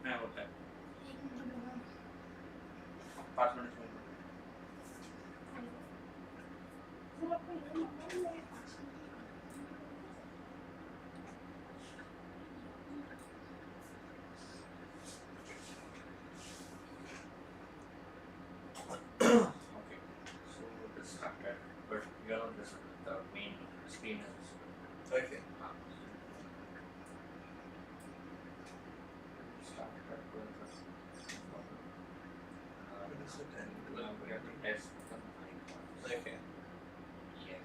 हाँ होता है 5 मिनट में okay so this started but you are on this the main screen is Okay. started with this What is it? And now we have to test the mic ones. okay. Yes.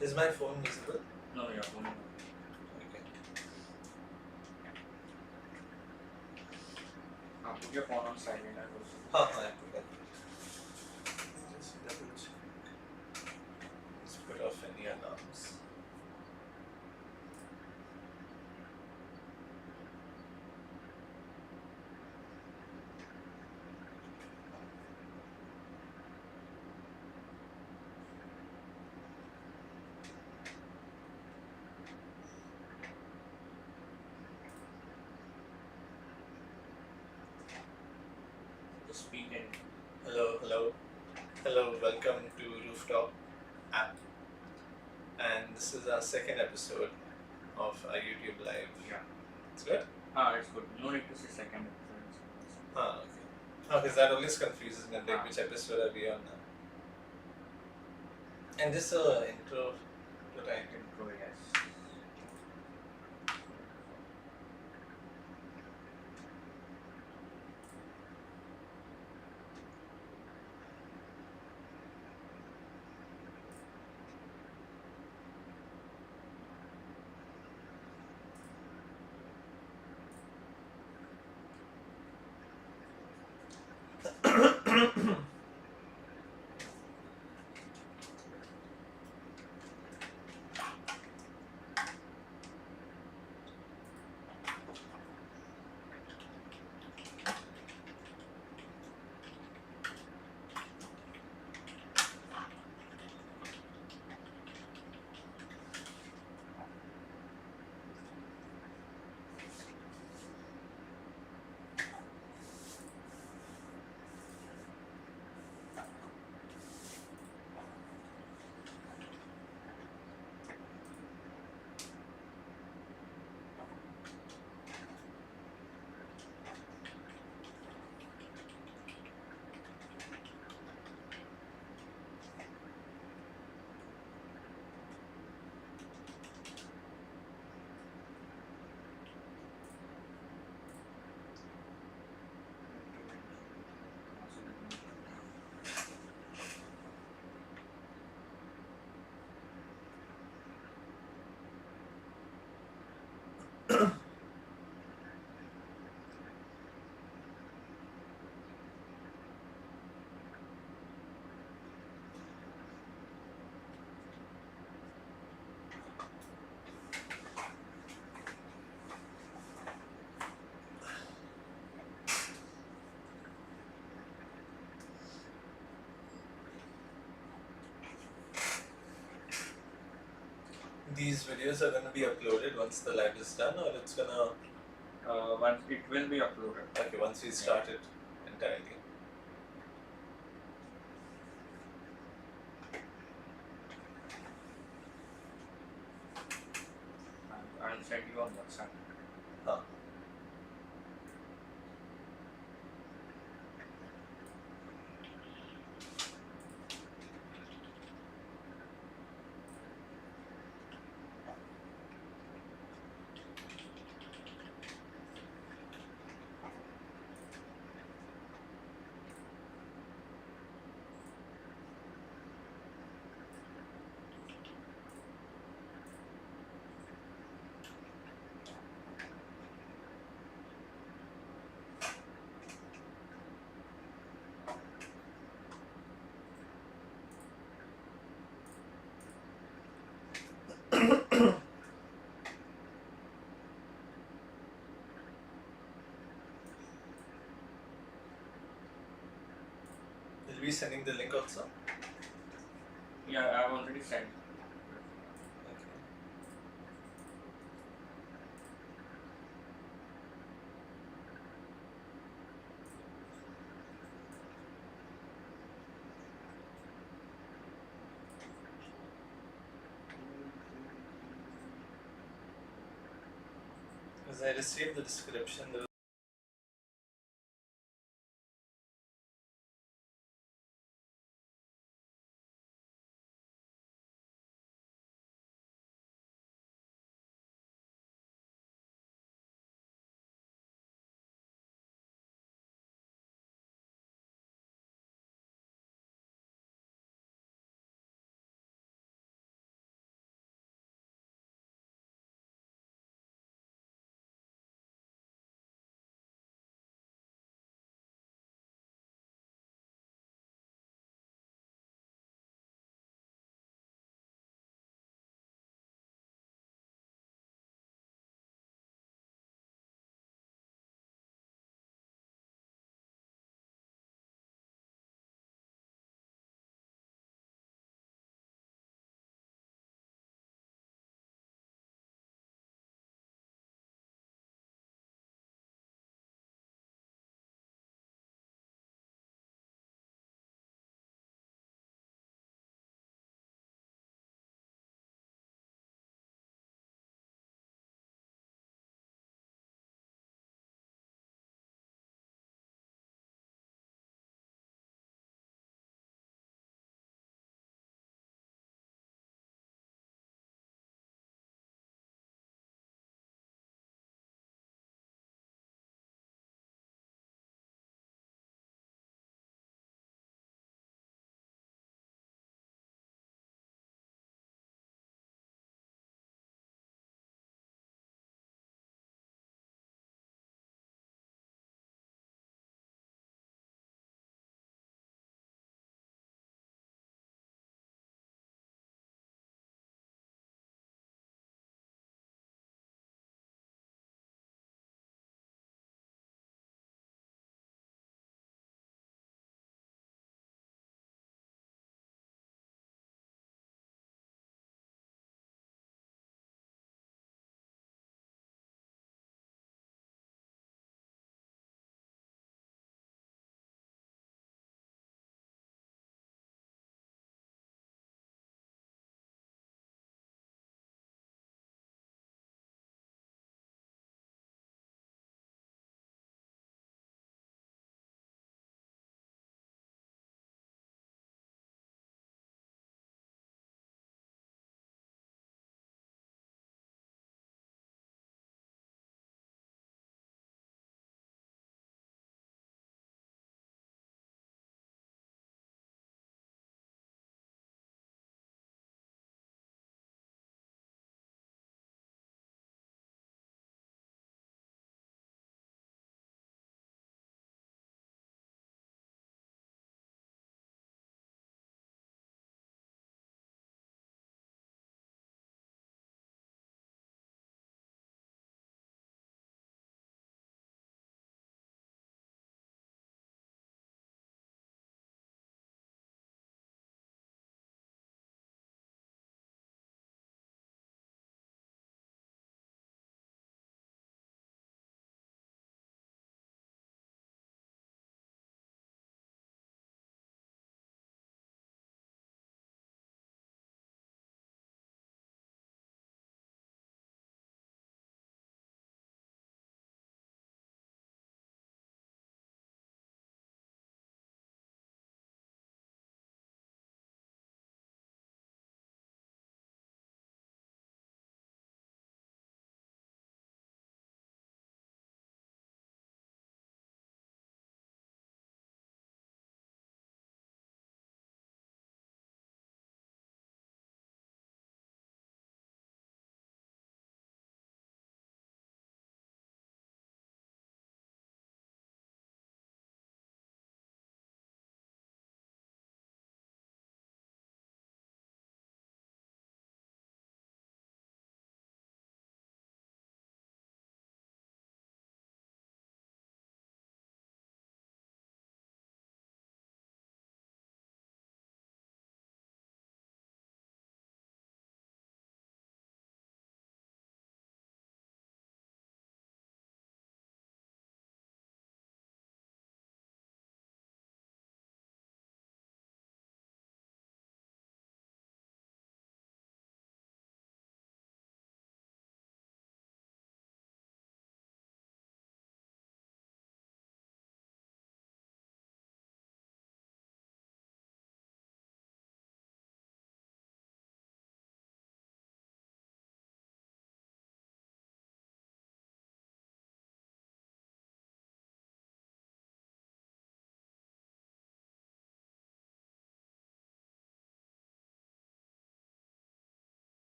Is my phone visible? No, your phone. Okay. Put your phone on silent. I will. I put that. Just double check. Let's put off any alarms. Just speak in. Hello. Welcome to Rooftop app. And this is our second episode of our YouTube live. Yeah. It's good? It's good. No need to say second episode. Okay. Because that always confuses me. Like, which episode are we on now? And this intro, what I Intro, yes. These videos are going to be uploaded once the live is done, or it's going to... Once it will be uploaded. Okay, once we start it entirely. I'll send you on WhatsApp. Will we be sending the link also? Yeah, I've already sent. Okay. Because I received the description, there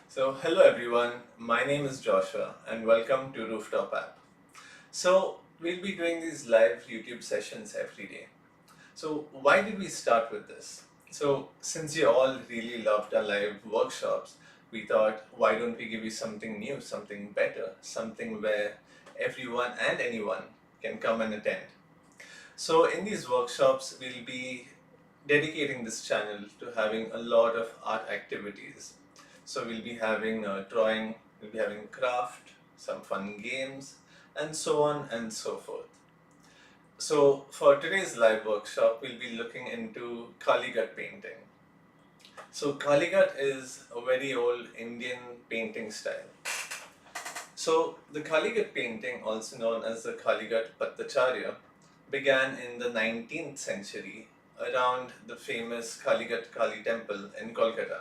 So, hello everyone, my name is Joshua and welcome to Rooftop app. So, we'll be doing these live YouTube sessions every day. So, why did we start with this? So, since you all really loved our live workshops, we thought, why don't we give you something new, something better, something where everyone and anyone can come and attend. So, in these workshops, we'll be dedicating this channel to having a lot of art activities. So we'll be having drawing, we'll be having craft, some fun games, and so on and so forth. So for today's live workshop, we'll be looking into Kalighat painting. So Kalighat is a very old Indian painting style. So the Kalighat painting, also known as the Kalighat Pattacharya, began in the 19th century around the famous Kalighat Kali temple in Kolkata.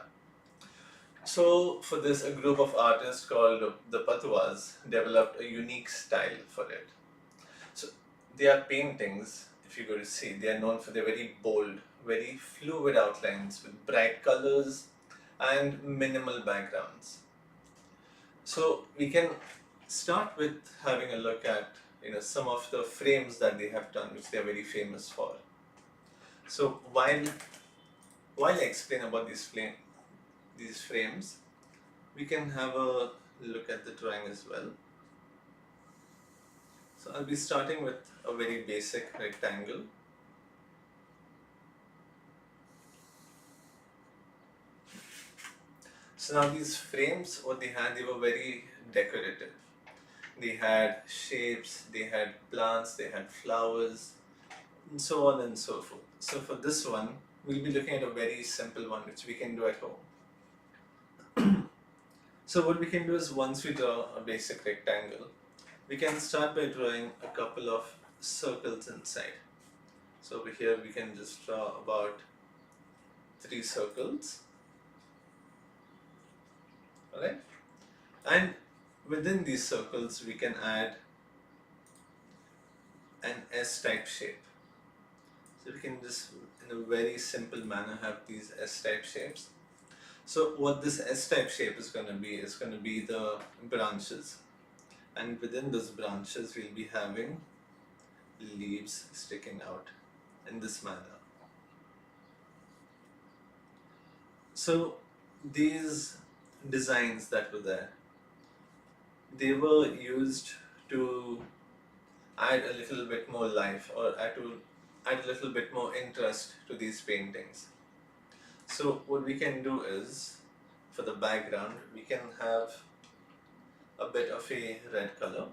So for this, a group of artists called the Patwas developed a unique style for it. So their paintings, if you go to see, they are known for their very bold, very fluid outlines with bright colors and minimal backgrounds. So we can start with having a look at some of the frames that they have done, which they are very famous for. So while I explain about these frames, we can have a look at the drawing as well. So I'll be starting with a very basic rectangle. So now these frames, what they were very decorative. They had shapes, they had plants, they had flowers, and so on and so forth. So for this one, we'll be looking at a very simple one which we can do at home. So what we can do is, once we draw a basic rectangle, we can start by drawing a couple of circles inside. So over here we can just draw about 3 circles, alright? And within these circles we can add an S-type shape. So we can just, in a very simple manner, have these S-type shapes. So what this S-type shape is going to be the branches. And within those branches we'll be having leaves sticking out in this manner. So these designs that were there, they were used to add a little bit more life, or add a little bit more interest to these paintings. So what we can do is, for the background, we can have a bit of a red color.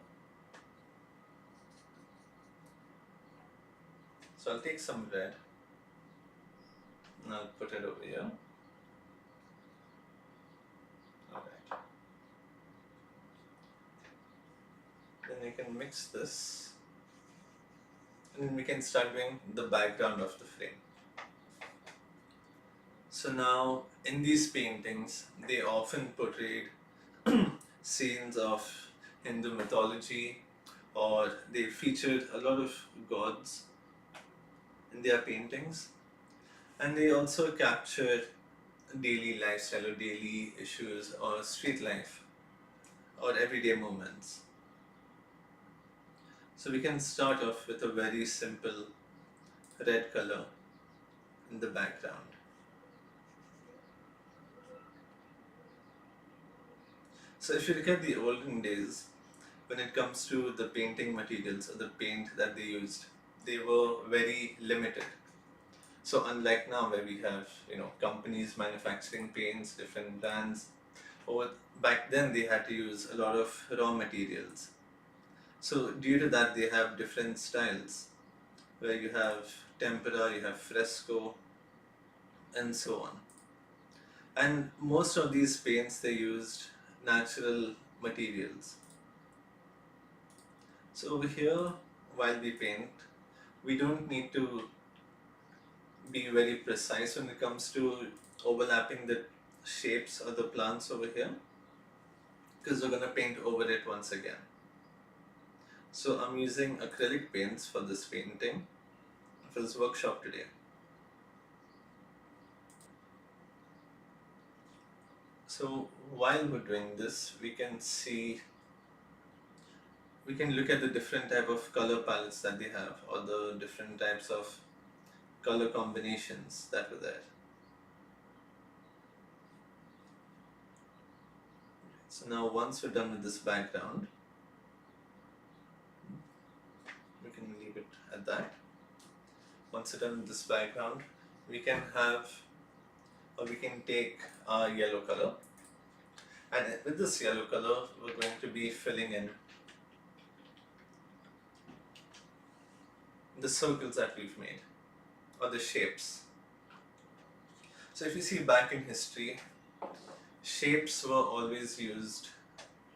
So I'll take some red and I'll put it over here. Alright. Then we can mix this and we can start doing the background of the frame. So now in these paintings, they often portrayed scenes of Hindu mythology, or they featured a lot of gods in their paintings, and they also captured daily lifestyle or daily issues or street life or everyday moments. So we can start off with a very simple red color in the background. So if you look at the olden days, when it comes to the painting materials or the paint that they used, they were very limited. So unlike now, where we have companies manufacturing paints, different brands, or back then they had to use a lot of raw materials. So due to that, they have different styles, where you have tempera, you have fresco, and so on. And most of these paints, they used natural materials. So over here, while we paint, we don't need to be very precise when it comes to overlapping the shapes or the plants over here, because we're going to paint over it once again. So I'm using acrylic paints for this painting, for this workshop today. So So while we're doing this, we can look at the different type of color palettes that they have, or the different types of color combinations that were there. So now once we're done with this background, we can leave it at that. Once we're done with this background, we can take our yellow color, and with this yellow color, we're going to be filling in the circles that we've made, or the shapes. So if you see back in history, shapes were always used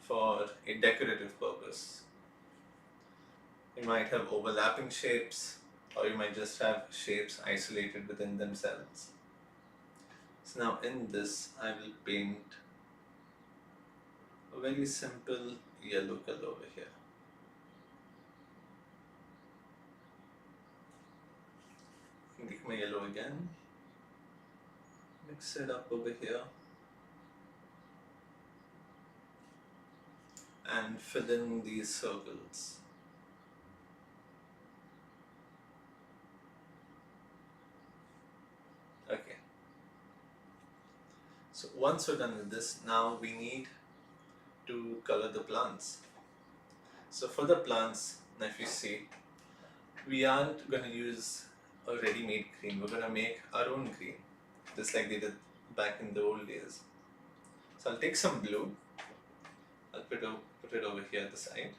for a decorative purpose. You might have overlapping shapes, or you might just have shapes isolated within themselves. So now in this, I will paint a very simple yellow color over here. Take my yellow again, mix it up over here, and fill in these circles. Okay. So once we're done with this, now we need to color the plants. So for the plants, now if you see, we aren't going to use a ready-made green. We're going to make our own green, just like they did back in the old days. So I'll take some blue, I'll put it over here at the side,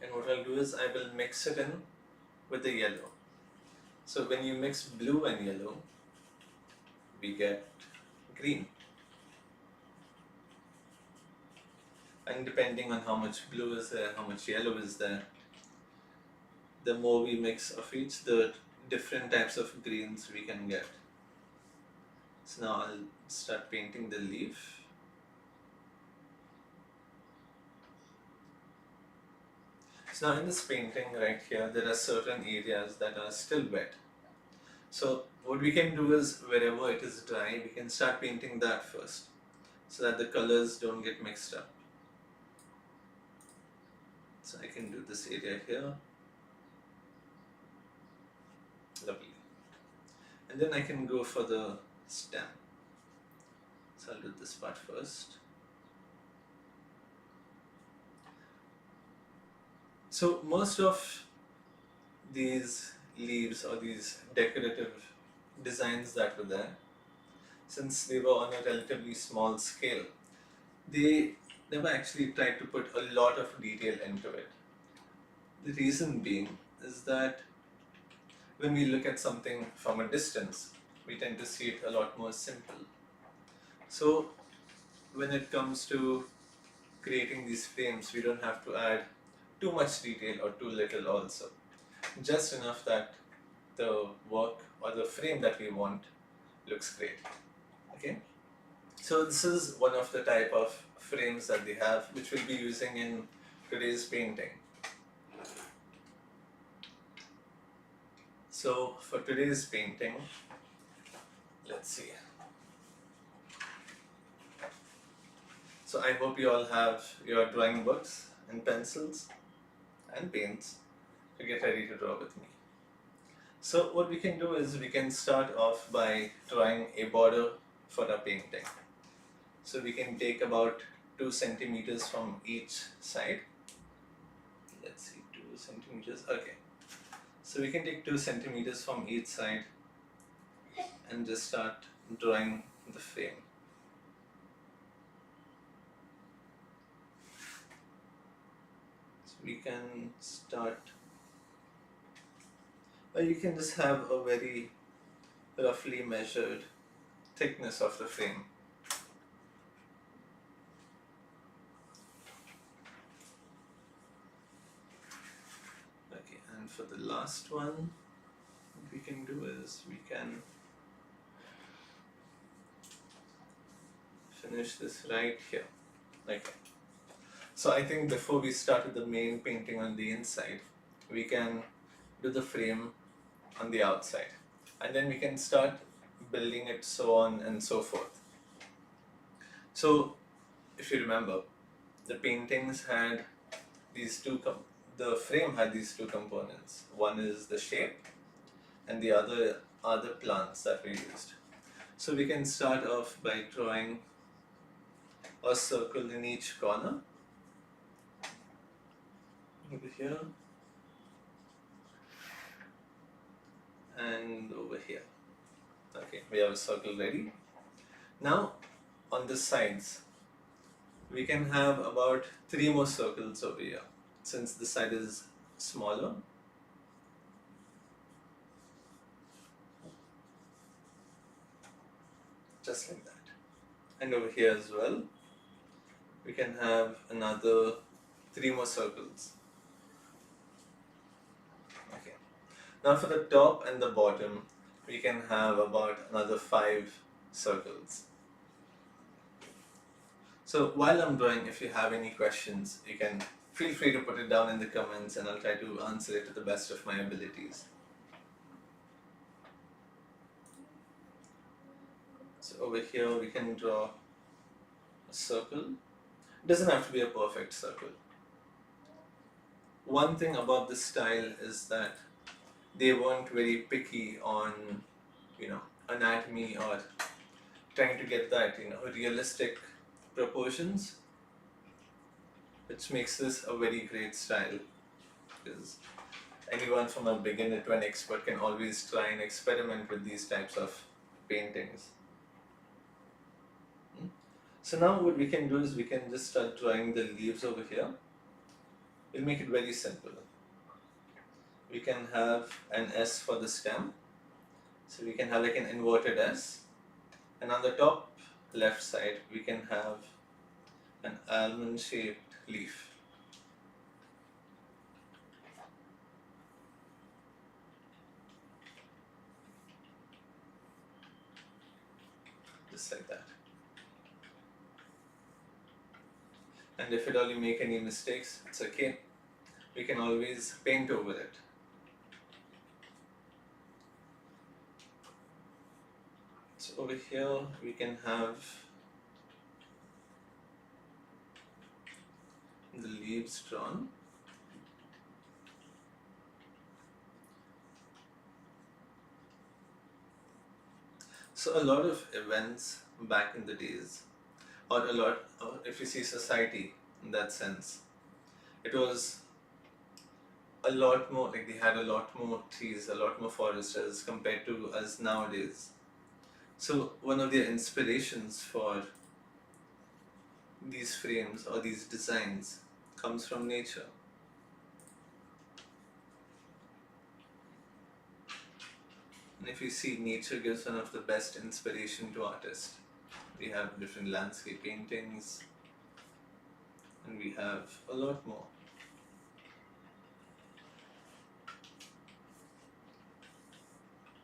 and what I'll do is I will mix it in with the yellow. So when you mix blue and yellow, we get green. And depending on how much blue is there, how much yellow is there, the more we mix of each, the different types of greens we can get. So now I'll start painting the leaf. So now in this painting right here, there are certain areas that are still wet. So what we can do is, wherever it is dry, we can start painting that first, so that the colors don't get mixed up. So I can do this area here. Lovely. And then I can go for the stem. So I'll do this part first. So most of these leaves, or these decorative designs that were there, since they were on a relatively small scale, they never actually tried to put a lot of detail into it. The reason being is that when we look at something from a distance, we tend to see it a lot more simple. So when it comes to creating these frames, we don't have to add too much detail or too little also. Just enough that the work or the frame that we want looks great. Okay? So this is one of the type of frames that they have, which we'll be using in today's painting. So for today's painting, let's see. So I hope you all have your drawing books and pencils and paints to get ready to draw with me. So what we can do is we can start off by drawing a border for our painting. So we can take about 2 centimeters from each side. Let's see, 2 centimeters, okay. So we can take 2 centimeters from each side and just start drawing the frame. So we can start, or you can just have a very roughly measured thickness of the frame. Okay, and for the last one, what we can do is we can finish this right here. Okay. So I think before we start with the main painting on the inside, we can do the frame on the outside, and then we can start building it, so on and so forth. So if you remember, the paintings had the frame had these two components. One is the shape, and the other are the plants that we used. So we can start off by drawing a circle in each corner. Over here and over here. Okay, we have a circle ready. Now on the sides, we can have about 3 more circles over here. Since the side is smaller, just like that. And over here as well, we can have another 3 more circles. Okay. Now for the top and the bottom, we can have about another 5 circles. So while I'm drawing, if you have any questions, you can feel free to put it down in the comments and I'll try to answer it to the best of my abilities. So over here we can draw a circle. It doesn't have to be a perfect circle. One thing about this style is that they weren't very picky on, anatomy or trying to get that, realistic proportions, which makes this a very great style, because anyone from a beginner to an expert can always try and experiment with these types of paintings. So now what we can do is we can just start drawing the leaves over here. We'll make it very simple. We can have an S for the stem. So we can have like an inverted S. And on the top left side, we can have an almond shaped leaf. Just like that. And if at all you make any mistakes, it's okay. We can always paint over it. So over here we can have the leaves drawn. So a lot of events back in the days, or if you see society in that sense, it was a lot more, like they had a lot more trees, a lot more forests as compared to us nowadays. So one of their inspirations for these frames or these designs comes from nature. And if you see, nature gives one of the best inspiration to artists. We have different landscape paintings, and we have a lot more.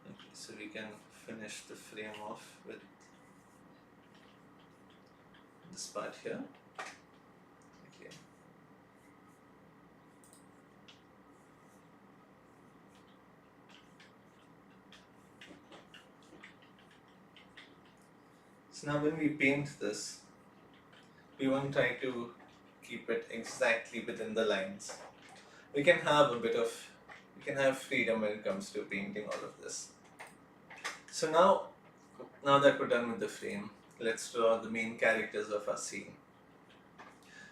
Okay, so we can finish the frame off with this part here. Okay. So now when we paint this, we won't try to keep it exactly within the lines. We can have freedom when it comes to painting all of this. So now that we're done with the frame, let's draw the main characters of our scene.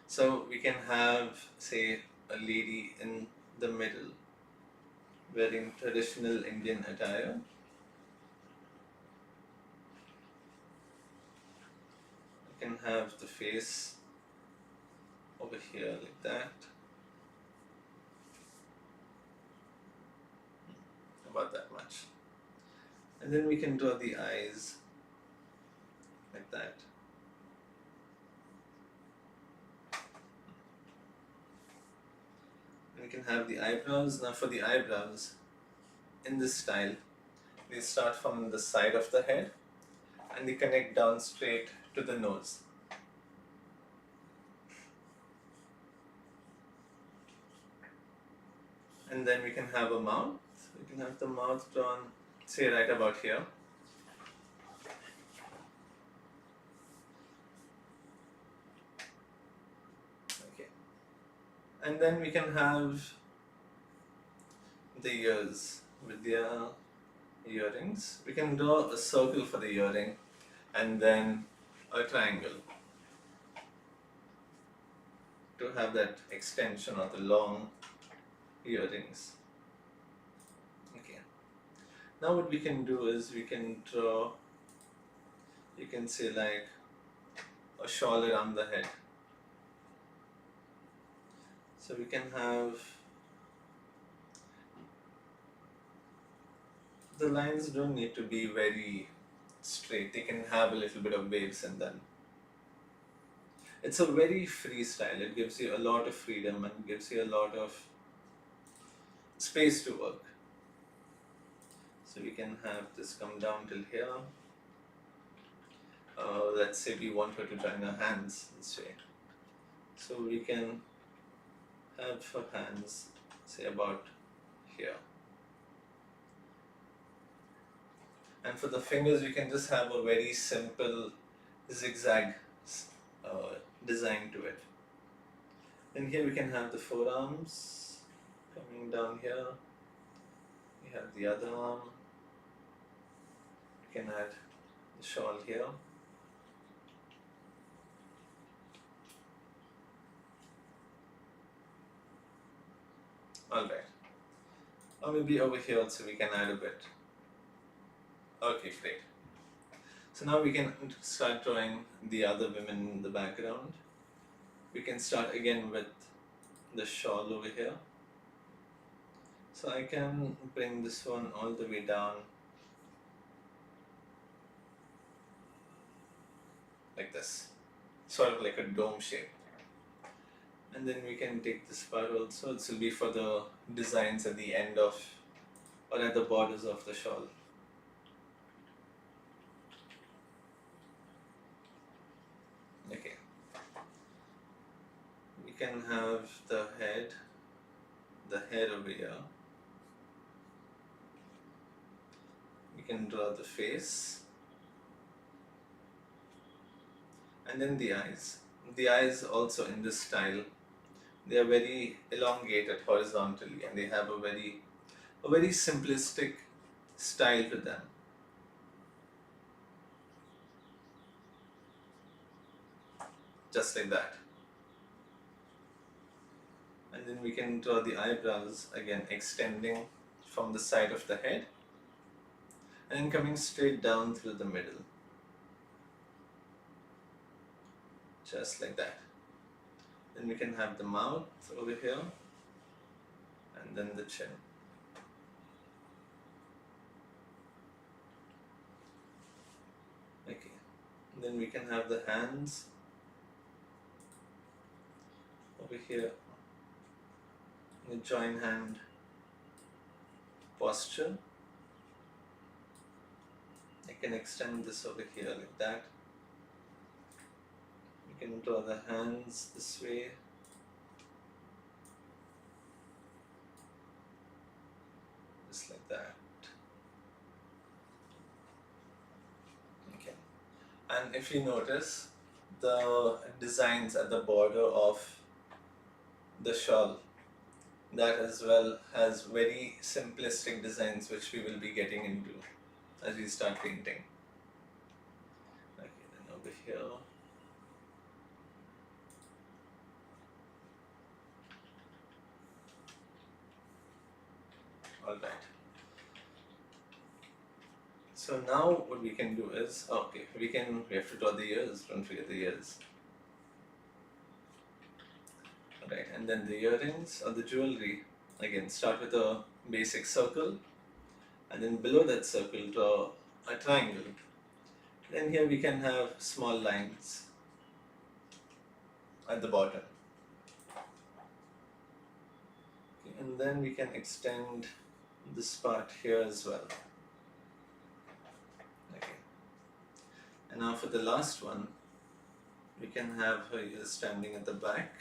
So we can have, say, a lady in the middle wearing traditional Indian attire. We can have the face over here like that. About that much. And then we can draw the eyes like that. And we can have the eyebrows. Now for the eyebrows, in this style, they start from the side of the head and they connect down straight to the nose. And then we can have a mouth. We can have the mouth drawn, say, right about here. And then we can have the ears with their earrings. We can draw a circle for the earring and then a triangle to have that extension of the long earrings. Okay. Now what we can do is we can draw, you can say like a shawl around the head. So we can have, the lines don't need to be very straight, they can have a little bit of waves in them. It's a very free style, it gives you a lot of freedom and gives you a lot of space to work. So we can have this come down till here. Let's say we want her to join her hands this way. So we can have her hands, say about here. And for the fingers, we can just have a very simple zigzag design to it. And here we can have the forearms coming down here. We have the other arm. We can add the shawl here. Alright. Or maybe over here also we can add a bit. Okay, great. So now we can start drawing the other women in the background. We can start again with the shawl over here. So I can bring this one all the way down like this, sort of like a dome shape. And then we can take this part also, this will be for the designs at the end of, or at the borders of the shawl. Okay. We can have the head over here. We can draw the face. And then the eyes. The eyes also in this style, they are very elongated horizontally and they have a very simplistic style to them. Just like that. And then we can draw the eyebrows again, extending from the side of the head and then coming straight down through the middle. Just like that. Then we can have the mouth over here and then the chin. Okay. And then we can have the hands over here, the joint hand posture. I can extend this over here like that. We can draw the hands this way. Just like that. Okay. And if you notice, the designs at the border of the shawl, that as well has very simplistic designs which we will be getting into as we start painting. Okay, then over here. Alright. So now what we can do is, okay, we have to draw the ears, don't forget the ears. Alright, and then the earrings or the jewelry, again start with a basic circle and then below that circle draw a triangle. Then here we can have small lines at the bottom. Okay, and then we can extend this part here as well. Okay. And now for the last one, we can have her ears standing at the back.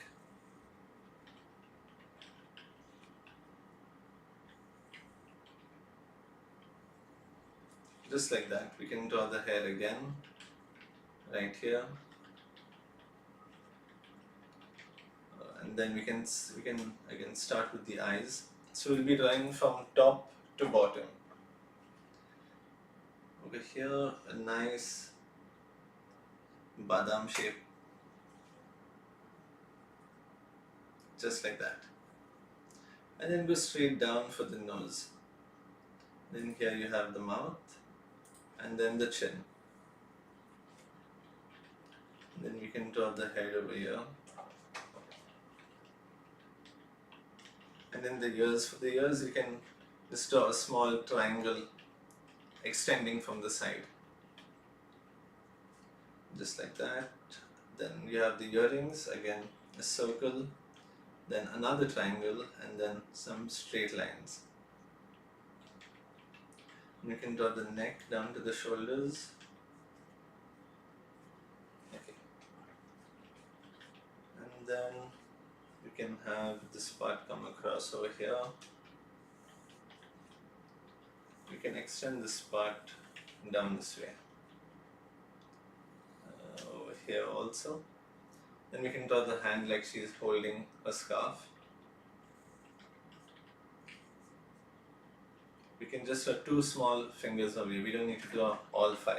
Just like that. We can draw the hair again, right here. And and then we can again start with the eyes. So we'll be drawing from top to bottom. Over here, a nice badam shape, just like that. And then go straight down for the nose. Then here you have the mouth, and then the chin. And then we can draw the head over here. And then the ears. For the ears, you can just draw a small triangle extending from the side, just like that. Then you have the earrings, again a circle, then another triangle, and then some straight lines. And you can draw the neck down to the shoulders. Okay. And then you can have this part come across over here. You can extend this part down this way. Over here also. Then we can draw the hand like she is holding a scarf. We can just draw 2 small fingers away. We don't need to draw all 5.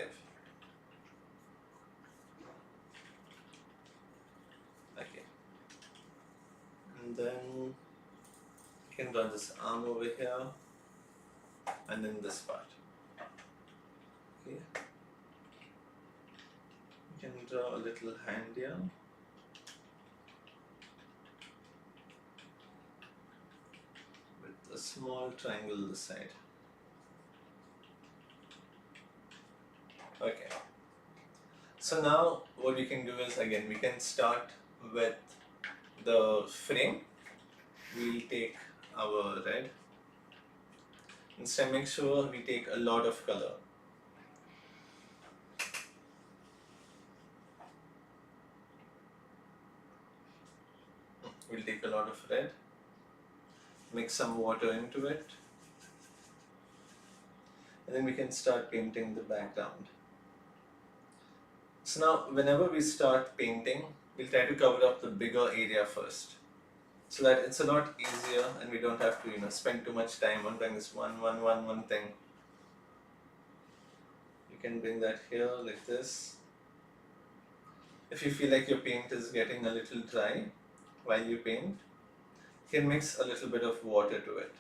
Okay. And then you can draw this arm over here, and then this part. Okay. You can draw a little hand here. With a small triangle this side. Okay. So now what we can do is, again, we can start with the frame. We'll take our red. Instead, make sure we take a lot of color. We'll take a lot of red, mix some water into it, and then we can start painting the background. So now, whenever we start painting, we'll try to cover up the bigger area first, so that it's a lot easier and we don't have to spend too much time on doing this one thing. You can bring that here like this. If you feel like your paint is getting a little dry while you paint, you can mix a little bit of water to it.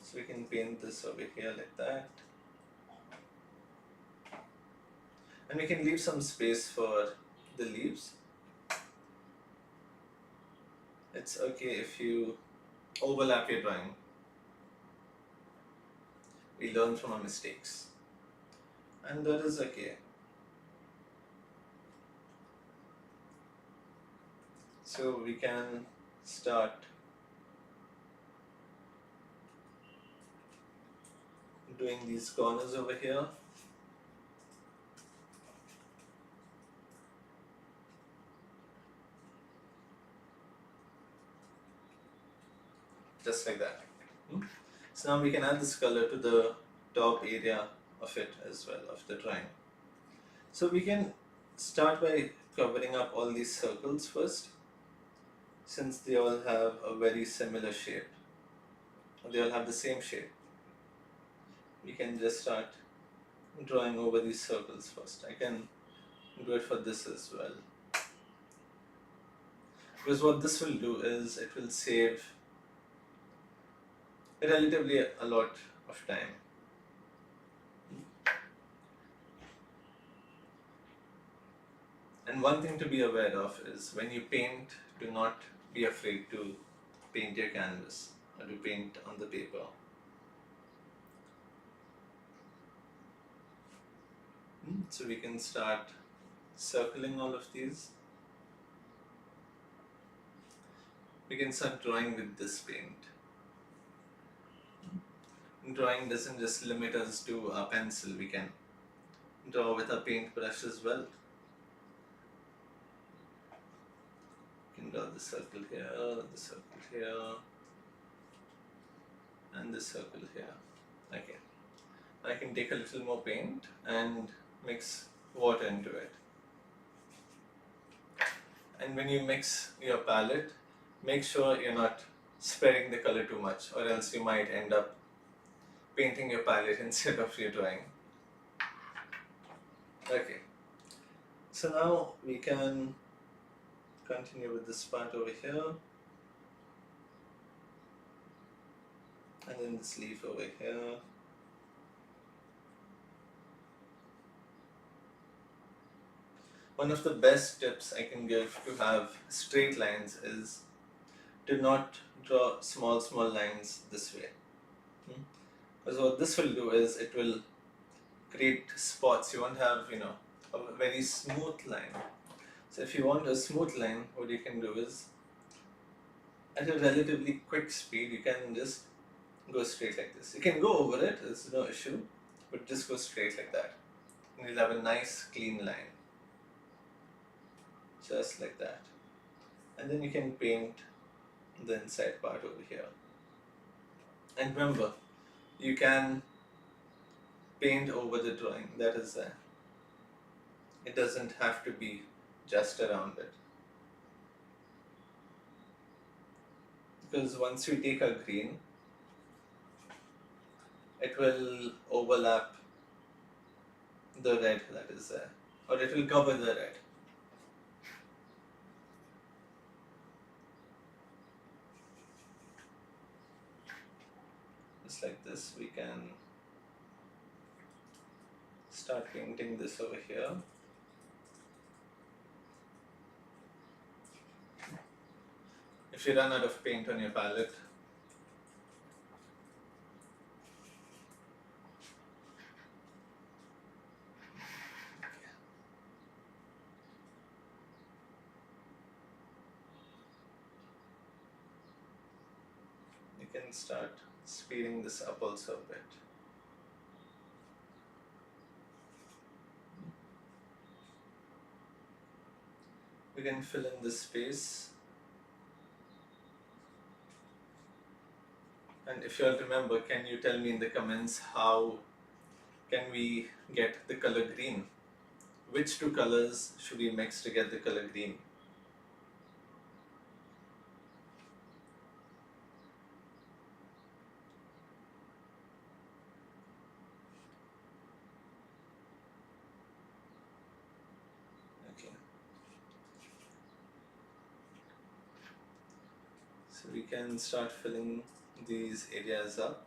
So we can paint this over here like that. And we can leave some space for the leaves. It's okay if you overlap your drawing. We learn from our mistakes. And that is okay. So we can start doing these corners over here. Just like that. So now we can add this color to the top area of it as well, of the drawing. So we can start by covering up all these circles first, since they all have a very similar shape. They all have the same shape. We can just start drawing over these circles first. I can do it for this as well. Because what this will do is it will save relatively a lot of time. And one thing to be aware of is, when you paint, do not be afraid to paint your canvas or to paint on the paper. So we can start circling all of these. We can start drawing with this paint. Drawing doesn't just limit us to a pencil, we can draw with a paintbrush as well. You can draw the circle here, the circle here, and the circle here. Okay. I can take a little more paint and mix water into it. And when you mix your palette, make sure you're not spreading the color too much, or else you might end up painting your palette instead of your drawing. Okay, so now we can continue with this part over here, and then this leaf over here. One of the best tips I can give to have straight lines is to not draw small lines this way. Because what this will do is it will create spots. You won't have, a very smooth line. So if you want a smooth line, what you can do is at a relatively quick speed, you can just go straight like this. You can go over it, there's no issue, but just go straight like that. And you'll have a nice clean line. Just like that. And then you can paint the inside part over here. And remember, you can paint over the drawing that is there. It doesn't have to be just around it. Because once you take a green, it will overlap the red that is there, or it will cover the red. Just like this, we can start painting this over here. If you run out of paint on your palette, you can start speeding this up also a bit. We can fill in this space. And if you all remember, can you tell me in the comments how can we get the color green? Which two colors should we mix to get the color green? Okay. So we can start filling these areas up.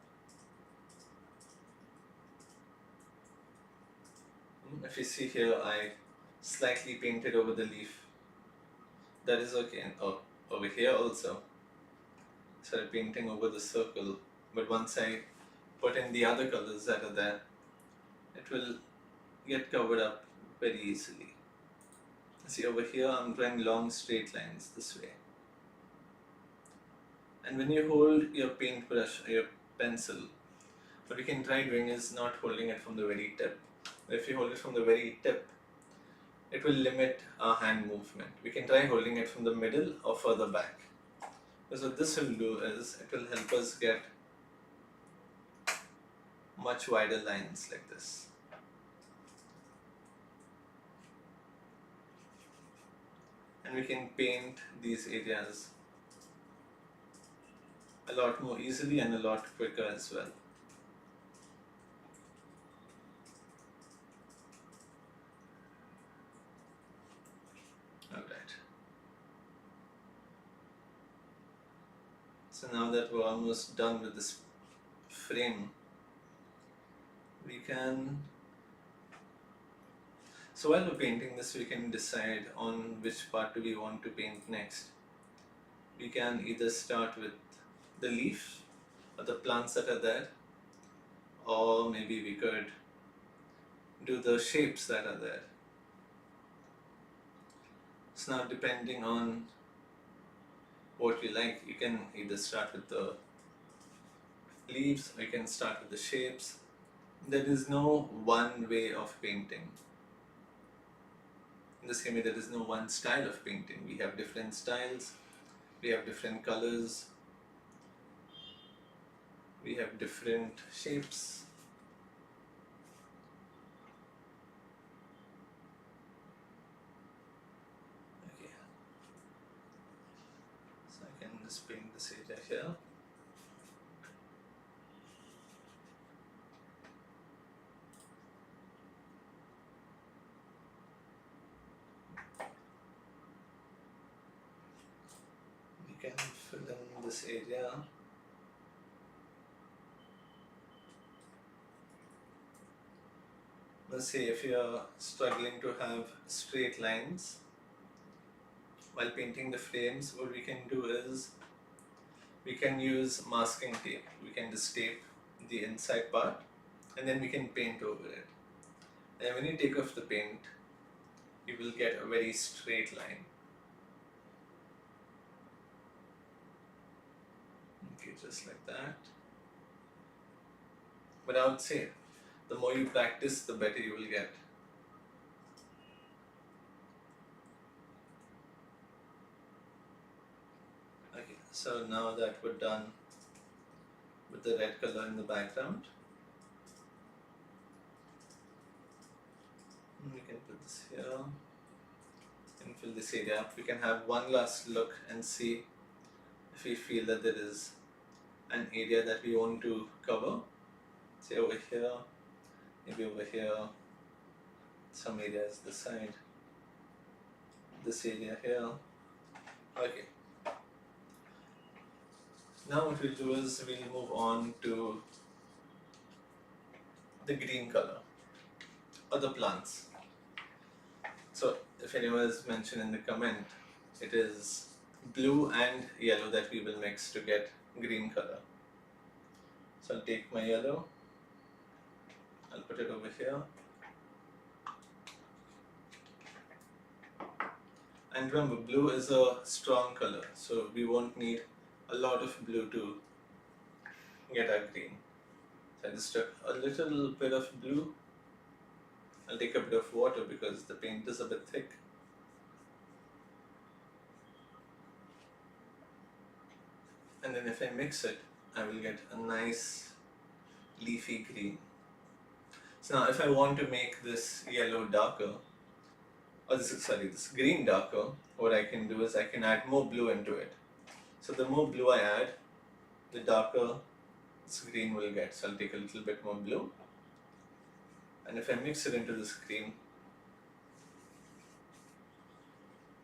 If you see here, I slightly painted over the leaf. That is okay. And over here also, started painting over the circle. But once I put in the other colors that are there, it will get covered up very easily. See, over here I'm drawing long straight lines this way. And when you hold your paintbrush or your pencil, what you can try doing is not holding it from the very tip. If you hold it from the very tip, it will limit our hand movement. We can try holding it from the middle or further back. Because what this will do is, it will help us get much wider lines like this. And we can paint these areas a lot more easily and a lot quicker as well. Alright. So now that we're almost done with this frame, we can, so while we're painting this, we can decide on which part do we want to paint next. We can either start with the leaf or the plants that are there, or maybe we could do the shapes that are there. So now, depending on what you like, you can either start with the leaves or you can start with the shapes. There is no one way of painting. In the same way, there is no one style of painting. We have different styles, we have different colors, we have different shapes. just paint this area here. We can fill in this area. Let's say if you are struggling to have straight lines while painting the frames, what we can do is we can use masking tape. We can just tape the inside part and then we can paint over it. And when you take off the paint, you will get a very straight line. Okay, just like that. But I would say the more you practice, the better you will get. Okay, so now that we're done with the red color in the background, we can put this here and fill this area up. We can have one last look and see if we feel that there is an area that we want to cover. Say over here, maybe over here, some areas this side, this area here. Okay. Now what we'll do is we'll move on to the green color or the plants. So if anyone has mentioned in the comment, it is blue and yellow that we will mix to get green color. So I'll take my yellow, I'll put it over here. And remember, blue is a strong color, so we won't need a lot of blue to get our green. So I just took a little bit of blue. I'll take a bit of water because the paint is a bit thick. And then if I mix it, I will get a nice leafy green. So now if I want to make this yellow darker, or this green darker, what I can do is I can add more blue into it. So the more blue I add, the darker this green will get. So I'll take a little bit more blue. And if I mix it into this green,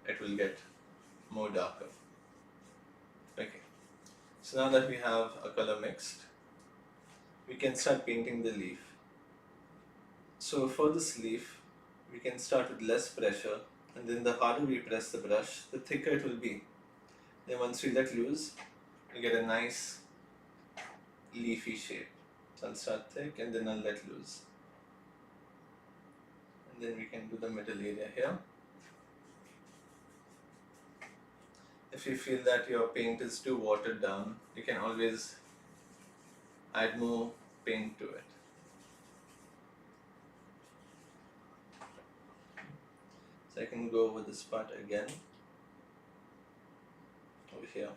it will get more darker. Okay. So now that we have a color mixed, we can start painting the leaf. So for this leaf, we can start with less pressure, and then the harder we press the brush, the thicker it will be. Then once we let loose, we get a nice leafy shape. So I'll start thick and then I'll let loose. And then we can do the middle area here. If you feel that your paint is too watered down, you can always add more paint to it. So I can go over this part again, over here.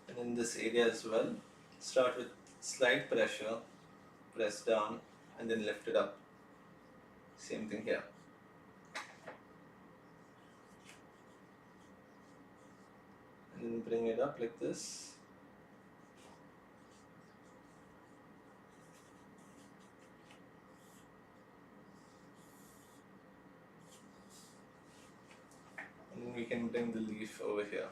And in this area as well, start with slight pressure, press down and then lift it up. Same thing here. And then bring it up like this. And then we can bring the leaf over here.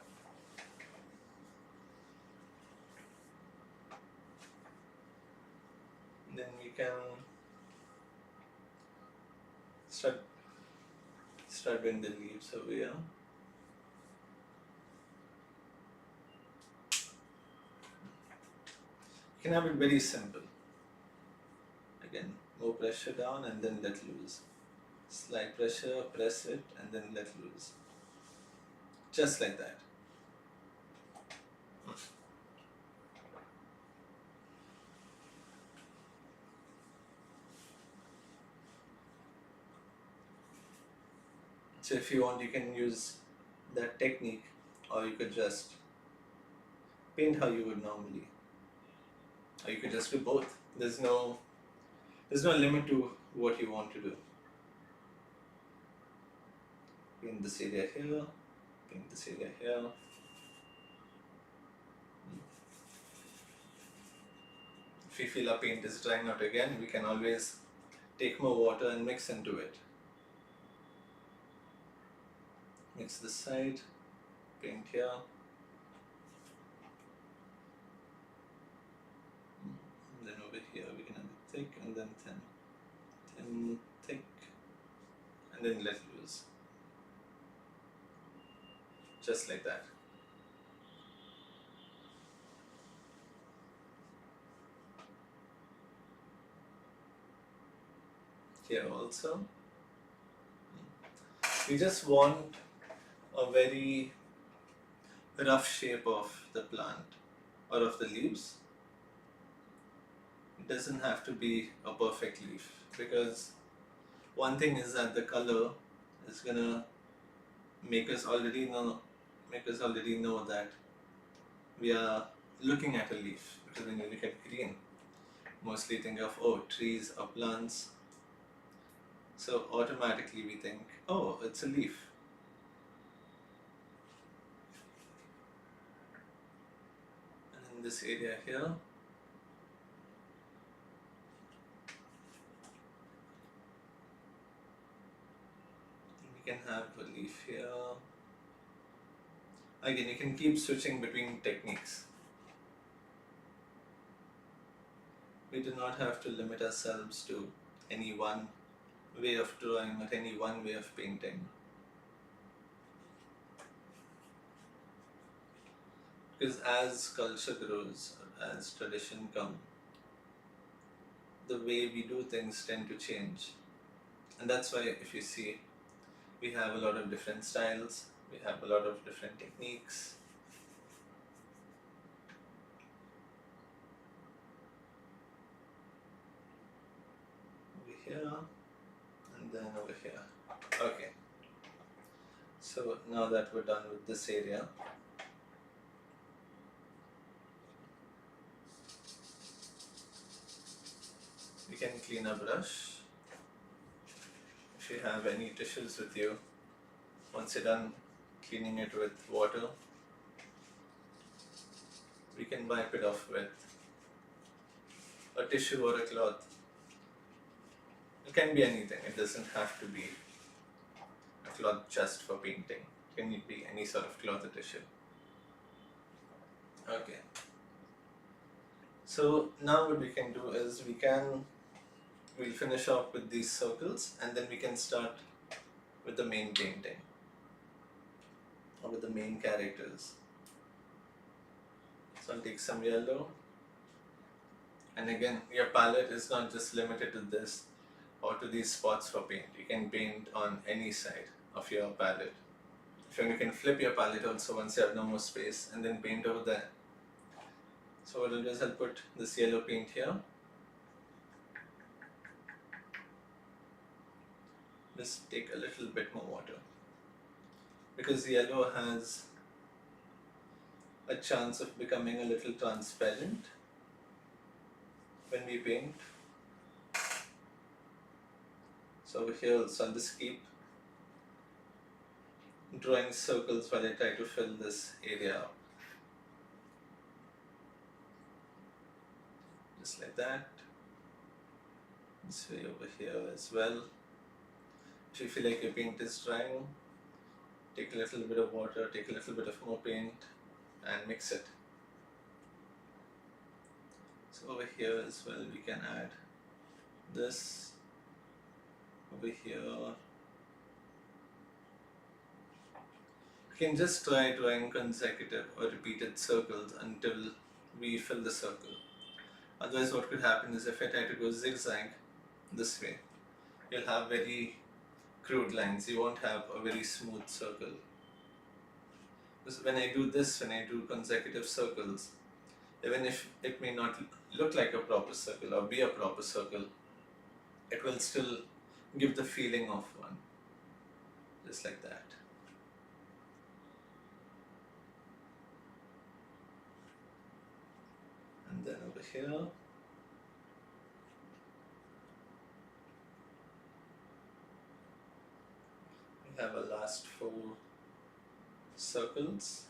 And then we can start doing the leaves over here. You can have it very simple. Again, more pressure down and then let loose. Slight pressure, press it and then let loose. Just like that. So if you want, you can use that technique, or you could just paint how you would normally. Or you could just do both. There's no limit to what you want to do. Paint this area here, paint this area here. we feel our paint is drying out again, we can always take more water and mix into it. Mix this side, paint here. And then over here we can have it thick and then thin. Thin, thick, and then let loose. Just like that. Here also. We just want a very rough shape of the plant or of the leaves. It doesn't have to be a perfect leaf, because one thing is that the color is gonna make us already know that we are looking at a leaf. Because when you look at green, mostly think of, oh, trees or plants, so automatically we think, oh, it's a leaf. And in this area here, we can have a leaf here. Again, you can keep switching between techniques. We do not have to limit ourselves to any one way of drawing or any one way of painting. Because as culture grows, as tradition comes, the way we do things tend to change. And that's why, if you see, we have a lot of different styles, we have a lot of different techniques. Over here, and then over here. Okay. So now that we're done with this area, we can clean our brush. If you have any tissues with you, once you're done cleaning it with water, we can wipe it off with a tissue or a cloth. It can be anything, it doesn't have to be a cloth just for painting. It can be any sort of cloth or tissue. Okay. So now what we can do is we'll finish off with these circles, and then we can start with the main painting or with the main characters. So I'll take some yellow, and again, your palette is not just limited to this or to these spots for paint. You can paint on any side of your palette. You can flip your palette also once you have no more space, and then paint over there. So what I'll do is I'll put this yellow paint here. Just take a little bit more water, because yellow has a chance of becoming a little transparent when we paint. So over here also I'll just keep drawing circles while I try to fill this area up. Just like that. This way over here as well. If you feel like your paint is drying, take a little bit of water, take a little bit of more paint and mix it. So over here as well we can add this. Over here we can just try drawing consecutive or repeated circles until we fill the circle. Otherwise what could happen is if I try to go zigzag this way, you'll have very crude lines, you won't have a very smooth circle. Because when I do this, when I do consecutive circles, even if it may not look like a proper circle or be a proper circle, it will still give the feeling of one. Just like that. And then over here, we have a last 4 circles.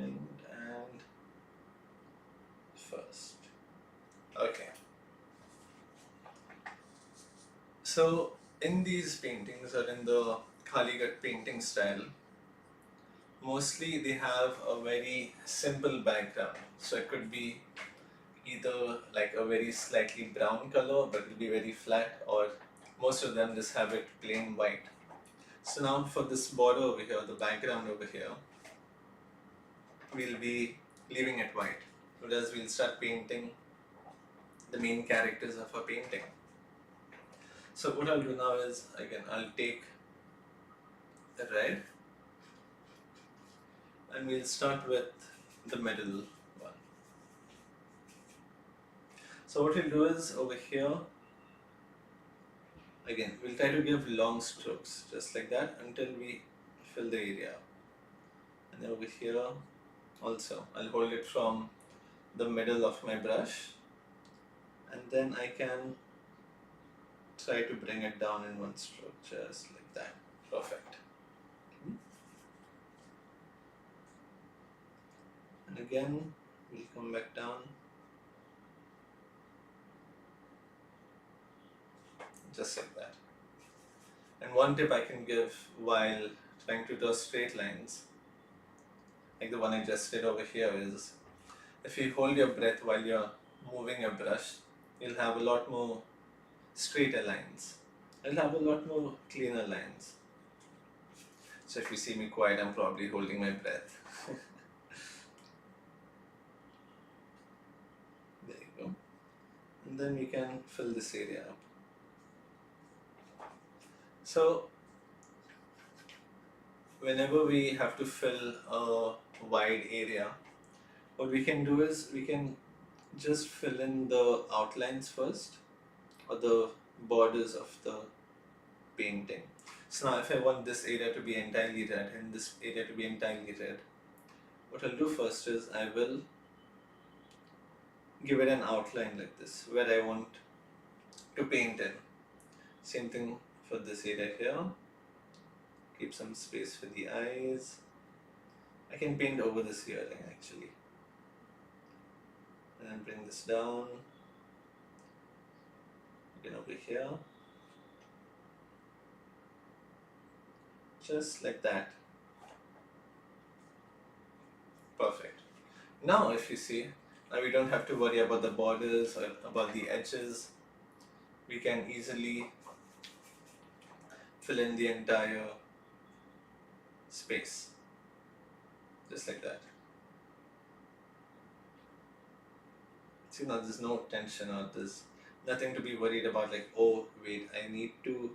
second and first. Okay. So in these paintings or in the Kalighat painting style, mostly they have a very simple background. So it could be either like a very slightly brown color but it will be very flat, or most of them just have it plain white. So now for this border over here, the background over here, we'll be leaving it white. Whereas we'll start painting the main characters of a painting. So what I'll do now is, again, I'll take the red and we'll start with the middle one. So what we'll do is over here, again, we'll try to give long strokes just like that until we fill the area. And then over here also, I'll hold it from the middle of my brush and then I can try to bring it down in one stroke just like that. Perfect. And again, we'll come back down just like that. And one tip I can give while trying to draw straight lines, like the one I just did over here, is if you hold your breath while you're moving your brush, you'll have a lot more straighter lines. You'll have a lot more cleaner lines. So if you see me quiet, I'm probably holding my breath. There you go. And then we can fill this area up. So whenever we have to fill a wide area, what we can do is we can just fill in the outlines first, or the borders of the painting. So now if I want this area to be entirely red and this area to be entirely red, what I'll do first is I will give it an outline like this where I want to paint in. Same thing for this area here. Keep some space for the eyes. I can paint over this earring actually. And then bring this down. Again over here. Just like that. Perfect. Now if you see, now we don't have to worry about the borders or about the edges. We can easily fill in the entire space. Just like that. See, now there's no tension or there's nothing to be worried about, like, oh wait, I need to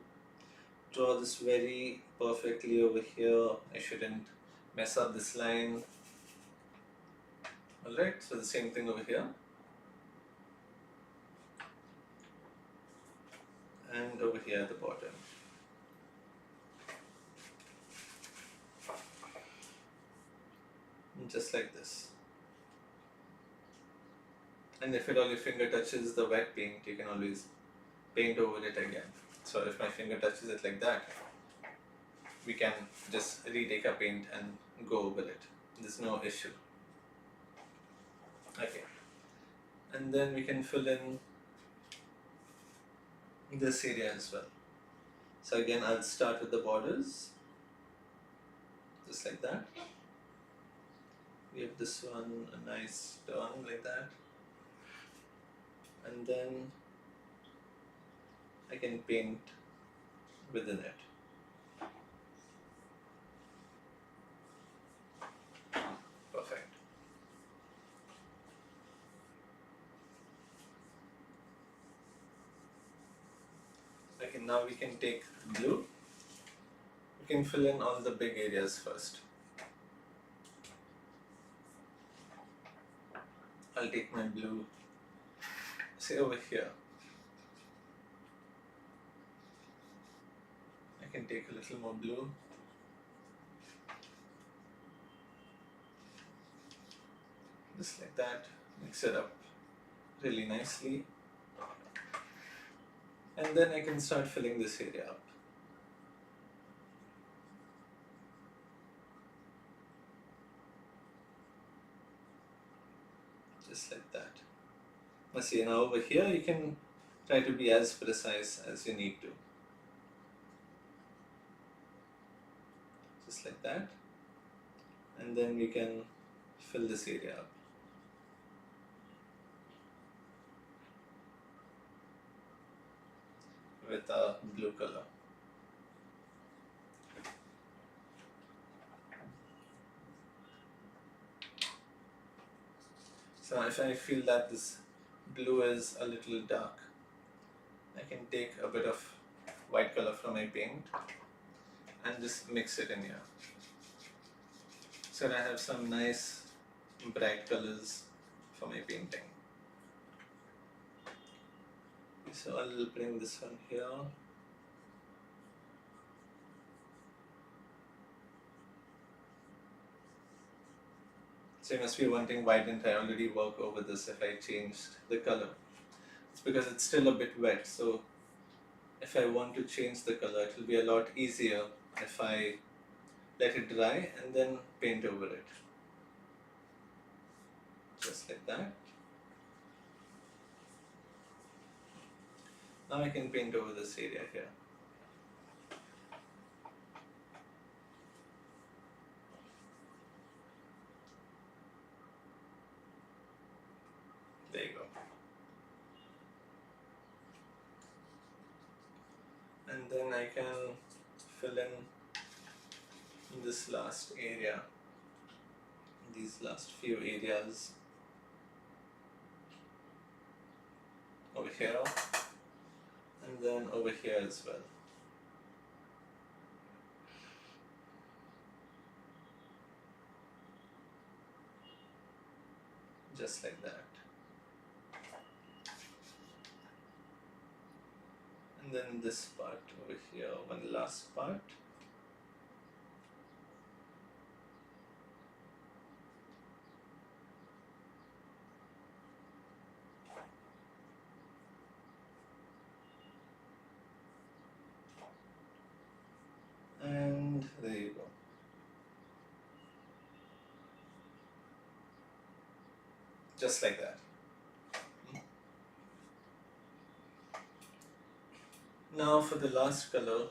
draw this very perfectly over here. I shouldn't mess up this line. Alright, so the same thing over here. And over here at the bottom. And just like this. And if at all your finger touches the wet paint, you can always paint over it again. So if my finger touches it like that, we can just retake our paint and go over it. There's no issue. Okay. And then we can fill in this area as well. So again, I'll start with the borders. Just like that. Give this one a nice turn like that. And then I can paint within it. Perfect. Okay, now we can take blue. We can fill in all the big areas first. I'll take my blue, say over here. I can take a little more blue. Just like that, mix it up really nicely. And then I can start filling this area up. just like that. Now see, now over here you can try to be as precise as you need to, just like that, and then we can fill this area up with a blue color. So if I feel that this blue is a little dark, I can take a bit of white color from my paint and just mix it in here. So that I have some nice bright colors for my painting. So I'll bring this one here. So you must be wondering, why didn't I already work over this if I changed the color? It's because it's still a bit wet, so if I want to change the color, it will be a lot easier if I let it dry and then paint over it. Just like that. Now I can paint over this area here. There you go. And then I can fill in this last area, these last few areas over here, and then over here as well. Just like that. And then this part over here, one last part. And there you go. Just like that. Now for the last color,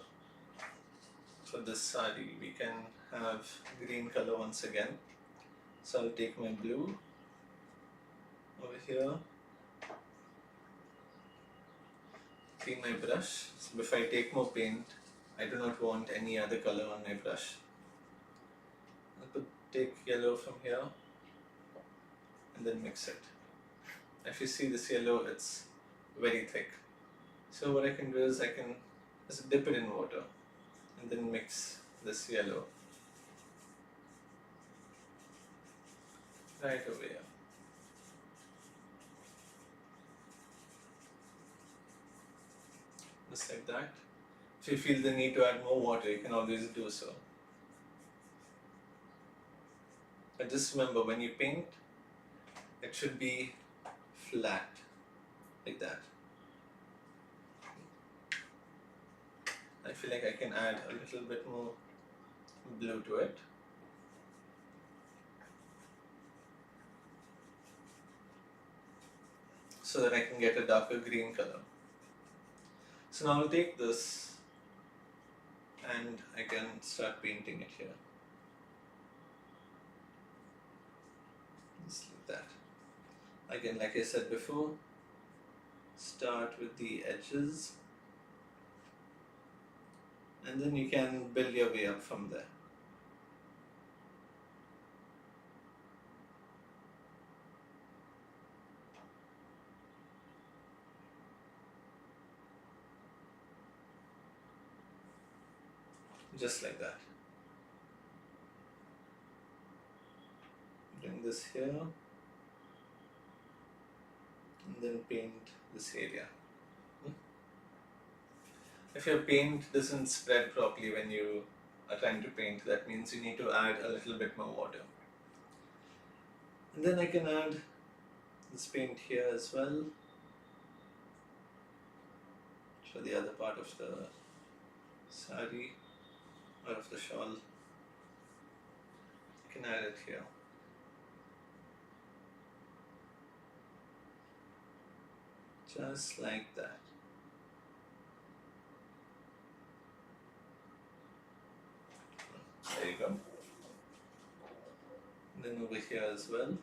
for this sari, we can have green color once again. So I'll take my blue over here, clean my brush. So if I take more paint, I do not want any other color on my brush. Take yellow from here and then mix it. If you see this yellow, it's very thick. So what I can do is I can just dip it in water and then mix this yellow right over here. Just like that. If you feel the need to add more water, you can always do so. But just remember, when you paint, it should be flat, like that. I feel like I can add a little bit more blue to it. So that I can get a darker green color. So now I'll take this and I can start painting it here. Just like that. Again, like I said before, start with the edges and then you can build your way up from there. Just like that. Bring this here and then paint this area. If your paint doesn't spread properly when you are trying to paint, that means you need to add a little bit more water. And then I can add this paint here as well for the other part of the sari or of the shawl. I can add it here. just like that. There you go. Then over here as well.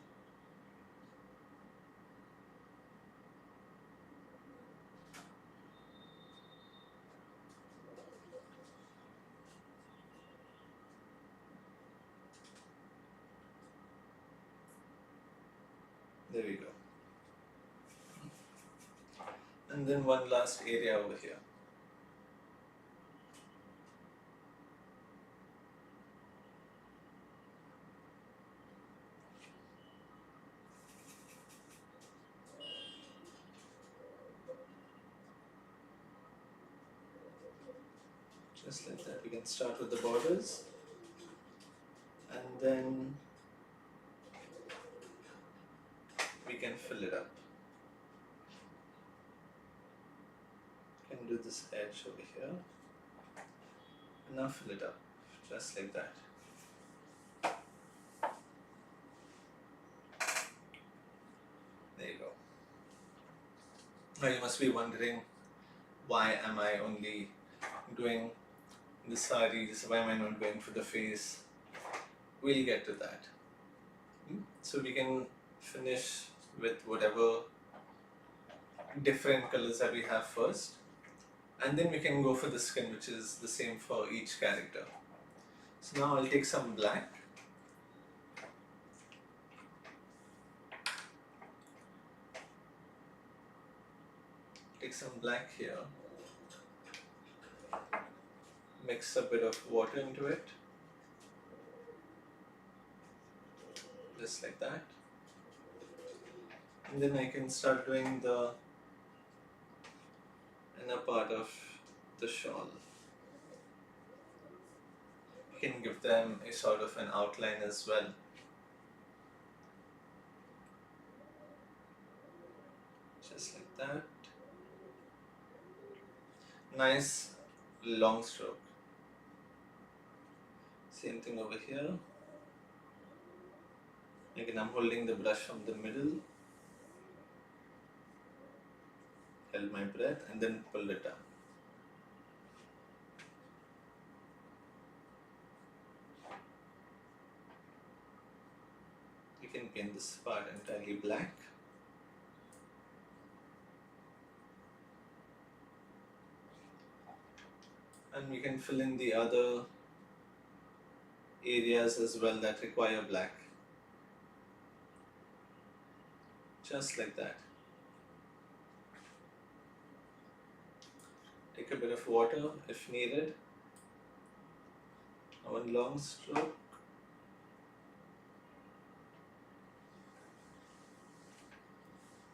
There we go. And then one last area over here. Just like that. We can start with the borders and then we can fill it up. We can do this edge over here. And now fill it up, just like that. There you go. Now you must be wondering, why am I only doing the saris? Why am I not going for the face? We'll get to that. So we can finish with whatever different colors that we have first, and then we can go for the skin, which is the same for each character. So now I'll take some black. Take some black here. Mix a bit of water into it. Just like that. And then I can start doing the inner part of the shawl. You can give them a sort of an outline as well. Just like that. Nice long stroke. Same thing over here. Again, I'm holding the brush from the middle. Held my breath and then pulled it down. You can paint this part entirely black. And we can fill in the other areas as well that require black. Just like that. Take a bit of water if needed. One long stroke.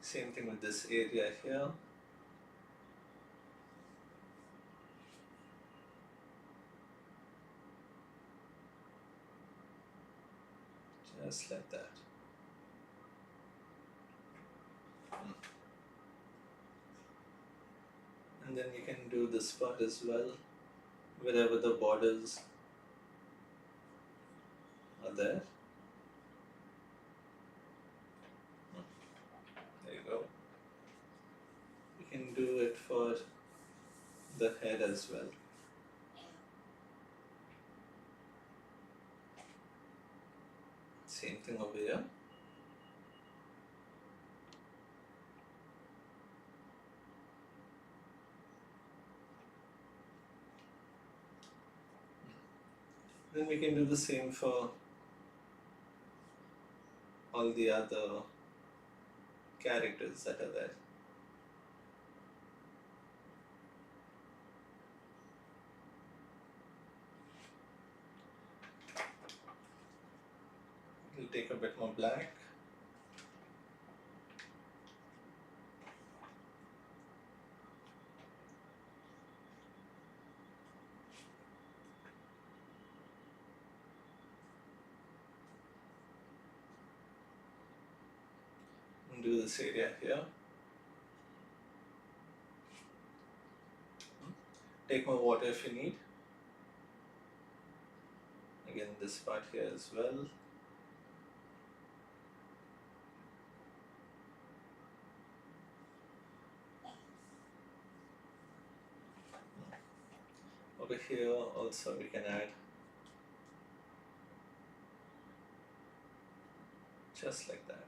Same thing with this area here. Just like that. And then you can do this part as well, wherever the borders are there. There you go. You can do it for the head as well. Same thing over here. Then we can do the same for all the other characters that are there. We'll take a bit more black. And do this area here. Take more water if you need. Again, this part here as well. here also we can add just like that.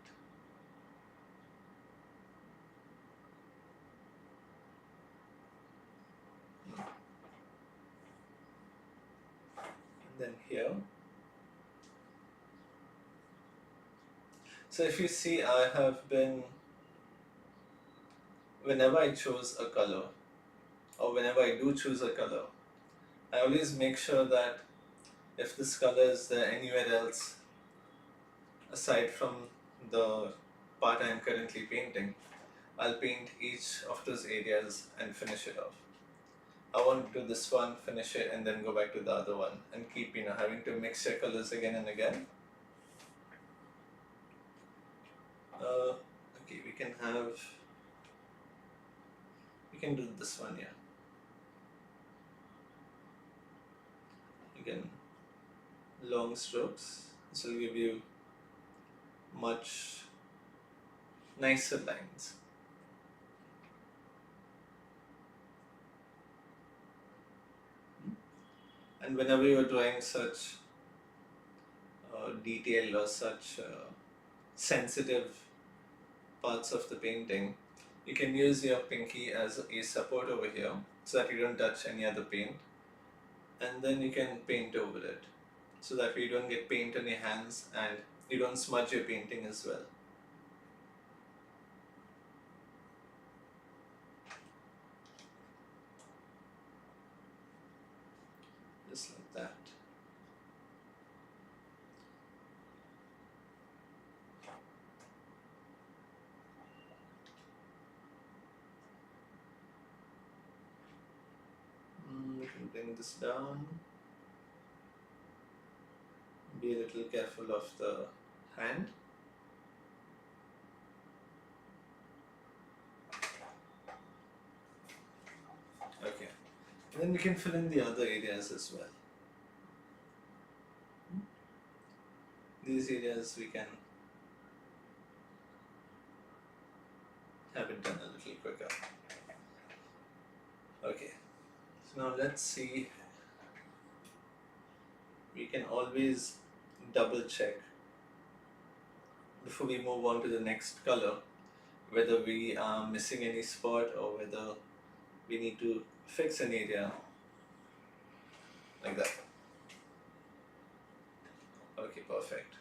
And then here. So if you see, I have been, whenever I chose a color or whenever I do choose a color, I always make sure that if this color is there anywhere else aside from the part I am currently painting, I'll paint each of those areas and finish it off. I want to do this one, finish it, and then go back to the other one and keep, having to mix your colors again and again. Okay, we can do this one here. Again, long strokes. This will give you much nicer lines. And whenever you're drawing such detailed or such sensitive parts of the painting, you can use your pinky as a support over here so that you don't touch any other paint, and then you can paint over it so that you don't get paint on your hands and you don't smudge your painting as well. Just like that. We can bring this down. Be a little careful of the hand. Okay. And then we can fill in the other areas as well. These areas we can have it done a little quicker. Okay. So now let's see. We can always double check before we move on to the next color whether we are missing any spot or whether we need to fix an area like that. Okay, perfect.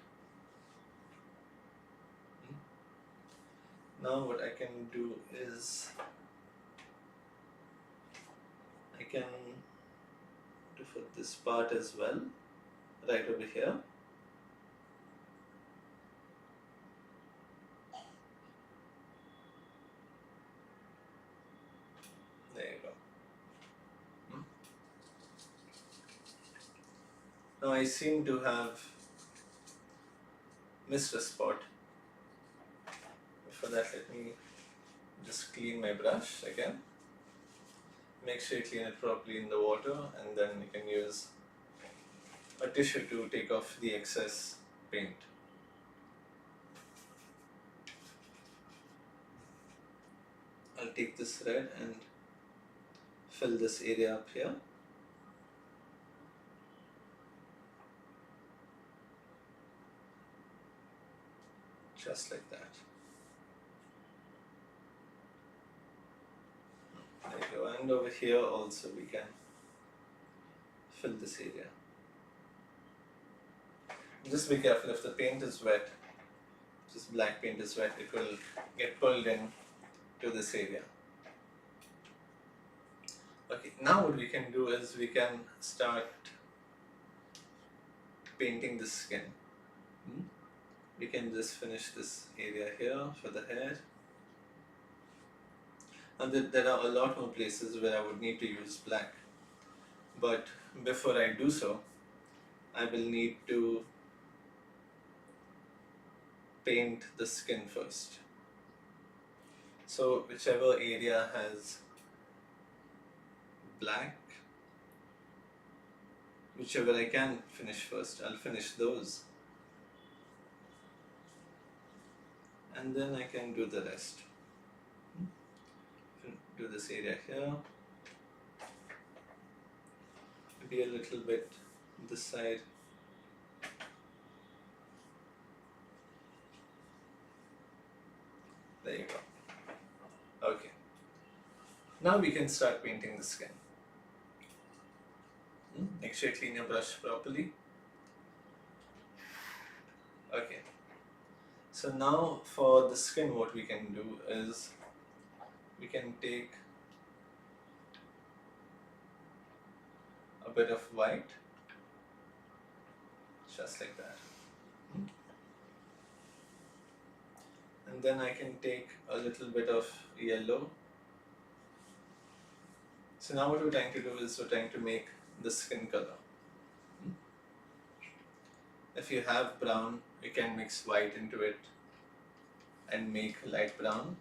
Now what I can do is I can do for this part as well, right over here. There you go. Now I seem to have missed a spot. For that, let me just clean my brush again. Make sure you clean it properly in the water, and then you can use a tissue to take off the excess paint. I'll take this red and fill this area up here. Just like that. There you go. And over here also we can fill this area. Just be careful, if the paint is wet, just black paint is wet, it will get pulled in to this area. Okay, now what we can do is we can start painting the skin. We can just finish this area here for the hair. And there are a lot more places where I would need to use black. But before I do so, I will need to paint the skin first. So whichever area has black, whichever I can finish first, I'll finish those. And then I can do the rest. Do this area here. Maybe a little bit this side. There you go. Okay. Now we can start painting the skin. Make sure you clean your brush properly. Okay. So now for the skin, what we can do is we can take a bit of white, just like that. And then I can take a little bit of yellow. So now what we're trying to do is we're trying to make the skin color. If you have brown, you can mix white into it and make light brown.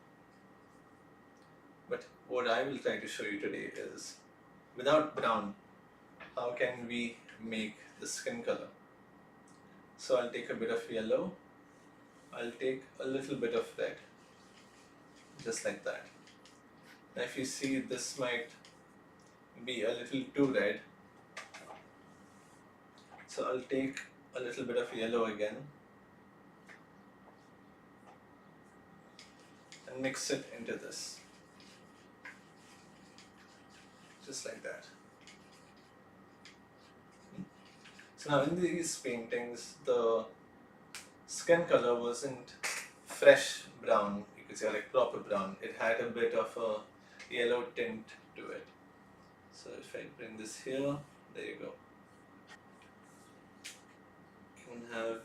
But what I will try to show you today is without brown, how can we make the skin color? So I'll take a bit of yellow, I'll take a little bit of red, just like that. Now if you see, this might be a little too red, so I'll take a little bit of yellow again and mix it into this, just like that. So now in these paintings, the skin color wasn't fresh brown, you could say, like proper brown. It had a bit of a yellow tint to it. So if I bring this here, there you go. You can have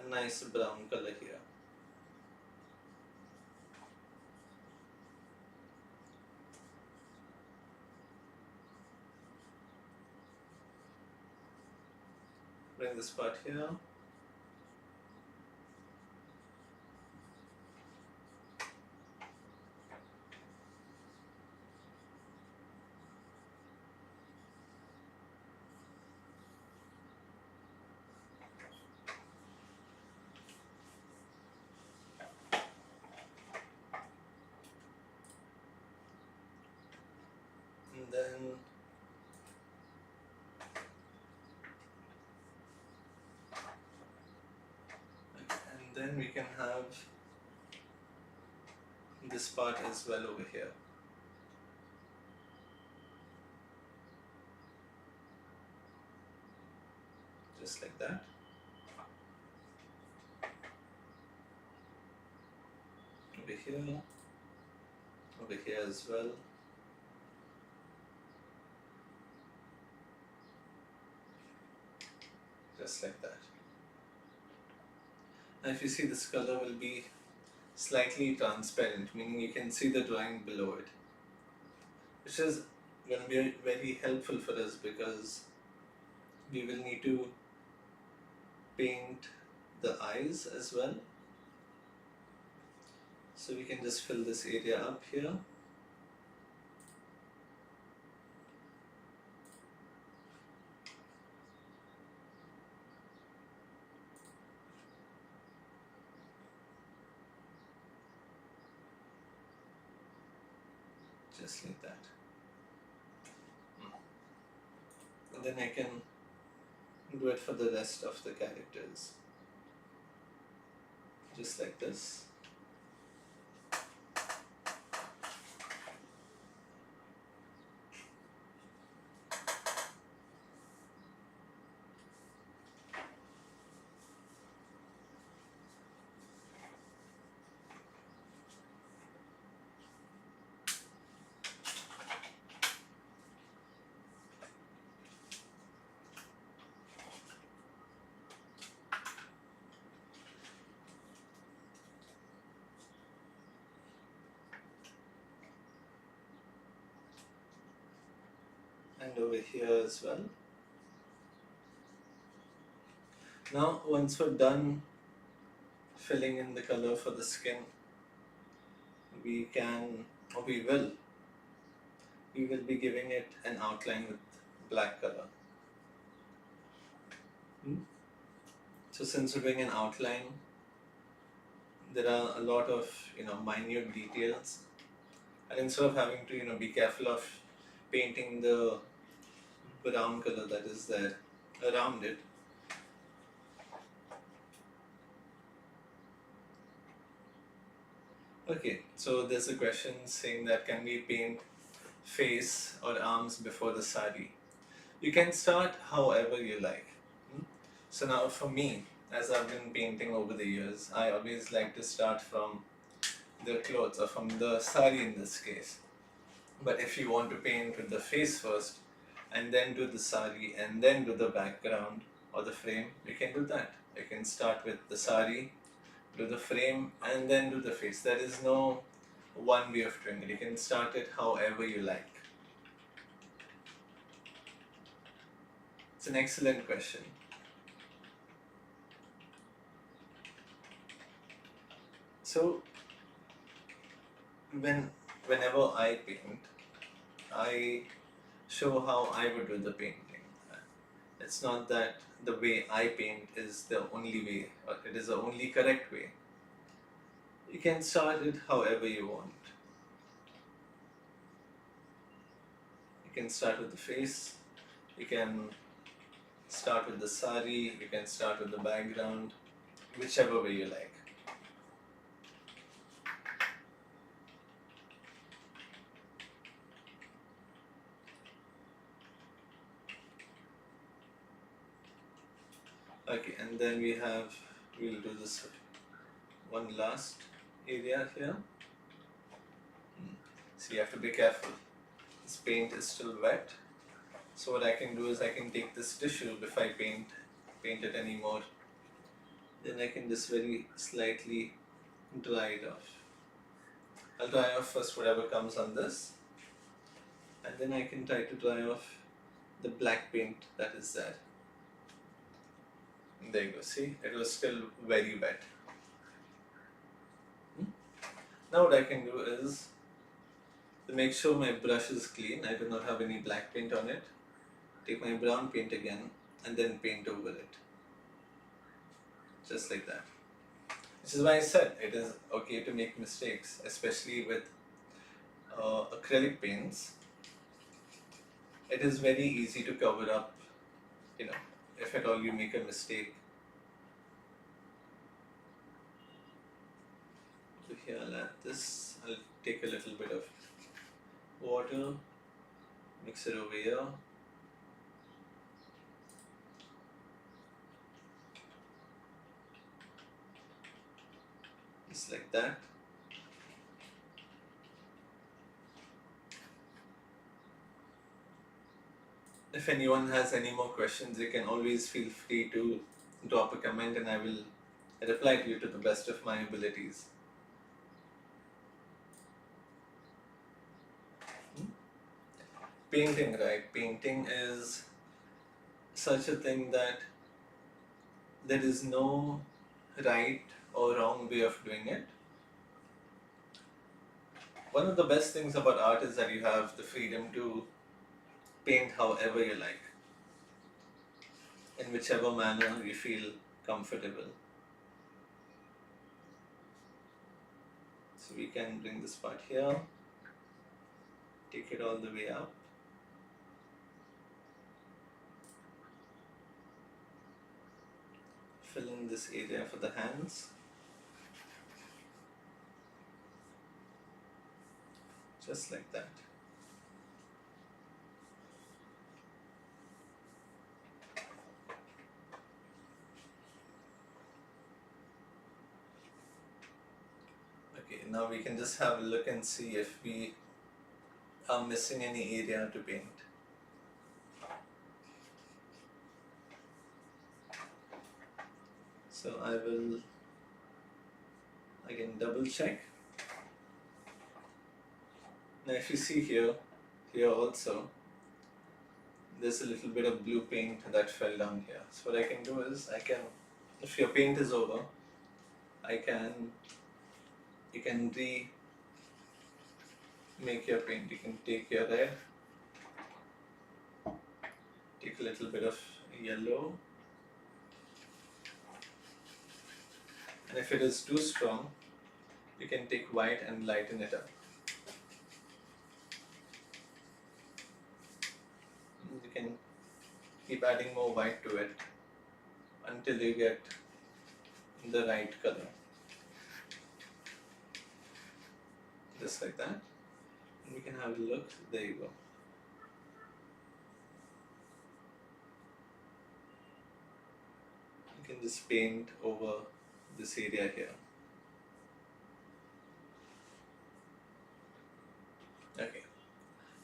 a nice brown color here. Bring this part here. And then we can have this part as well over here. Just like that. Over here as well. Just like that. Now if you see, this color will be slightly transparent, meaning you can see the drawing below it, which is going to be very helpful for us because we will need to paint the eyes as well. So we can just fill this area up here. Just like that. And then I can do it for the rest of the characters. Just like this. And over here as well. Now once we're done filling in the color for the skin, we will be giving it an outline with black color. So since we're doing an outline, there are a lot of minute details, and instead of having to be careful of painting the brown color that is there around it. Okay, so there's a question saying that can we paint face or arms before the sari? You can start however you like. Hmm? So now for me, as I've been painting over the years, I always like to start from the clothes or from the sari in this case. But if you want to paint with the face first and then do the sari and then do the background or the frame, you can do that. You can start with the sari, do the frame and then do the face. There is no one way of doing it. You can start it however you like. It's an excellent question. So whenever I paint, I show how I would do the painting. It's not that the way I paint is the only way or it is the only correct way. You can start it however you want. You can start with the face, you can start with the sari, you can start with the background, whichever way you like. Okay, and then we'll do this one last area here. So you have to be careful. This paint is still wet. So what I can do is I can take this tissue if I paint it anymore. Then I can just very slightly dry it off. I'll dry off first whatever comes on this. And then I can try to dry off the black paint that is there. And there you go, see? It was still very wet. Now what I can do is to make sure my brush is clean, I do not have any black paint on it, take my brown paint again and then paint over it. Just like that. Which is why I said it is okay to make mistakes, especially with acrylic paints. It is very easy to cover up, if at all you make a mistake. So here I'll add this, I'll take a little bit of water, mix it over here. Just like that. If anyone has any more questions, you can always feel free to drop a comment and I will reply to you to the best of my abilities. Painting, right? Painting is such a thing that there is no right or wrong way of doing it. One of the best things about art is that you have the freedom to paint however you like, in whichever manner you feel comfortable. So we can bring this part here, take it all the way up. Fill in this area for the hands. Just like that. Okay, now we can just have a look and see if we are missing any area to paint. So I will again double check. Now if you see here also, there's a little bit of blue paint that fell down here. So what I can do is if your paint is over, you can make your paint. You can take your red, take a little bit of yellow, and if it is too strong, you can take white and lighten it up. You can Keep adding more white to it until you get the right color. Just like that. And we can have a look. There you go. You can just paint over this area here. Okay.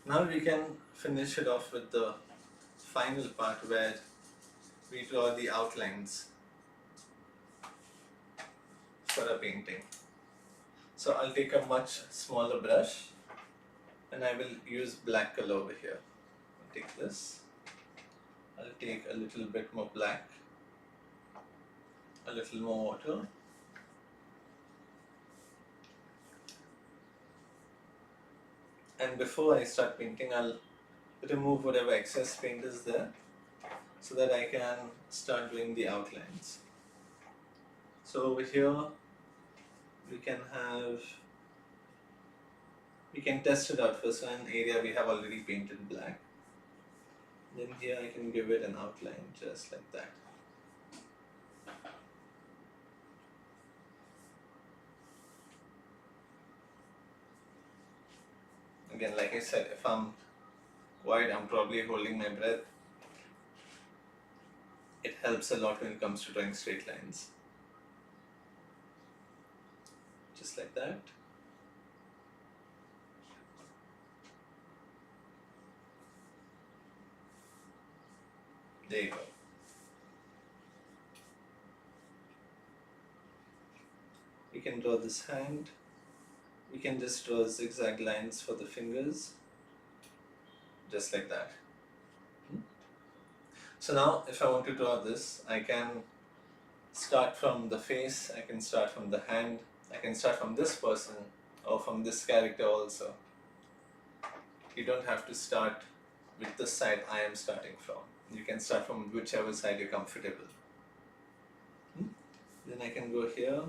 Now we can finish it off with the final part where we draw the outlines for a painting. So I'll take a much smaller brush and I will use black color over here. I'll take this. I'll take a little bit more black, a little more water. And before I start painting, I'll remove whatever excess paint is there so that I can start doing the outlines. So over here, we can test it out. First one area we have already painted black. Then here I can give it an outline just like that. Again, like I said, if I'm quiet, I'm probably holding my breath. It helps a lot when it comes to drawing straight lines. Just like that. There you go. We can draw this hand. We can just draw zigzag lines for the fingers. Just like that. So now if I want to draw this, I can start from the face, I can start from the hand, I can start from this person or from this character also. You don't have to start with the side I am starting from. You can start from whichever side you're comfortable. Then I can go here.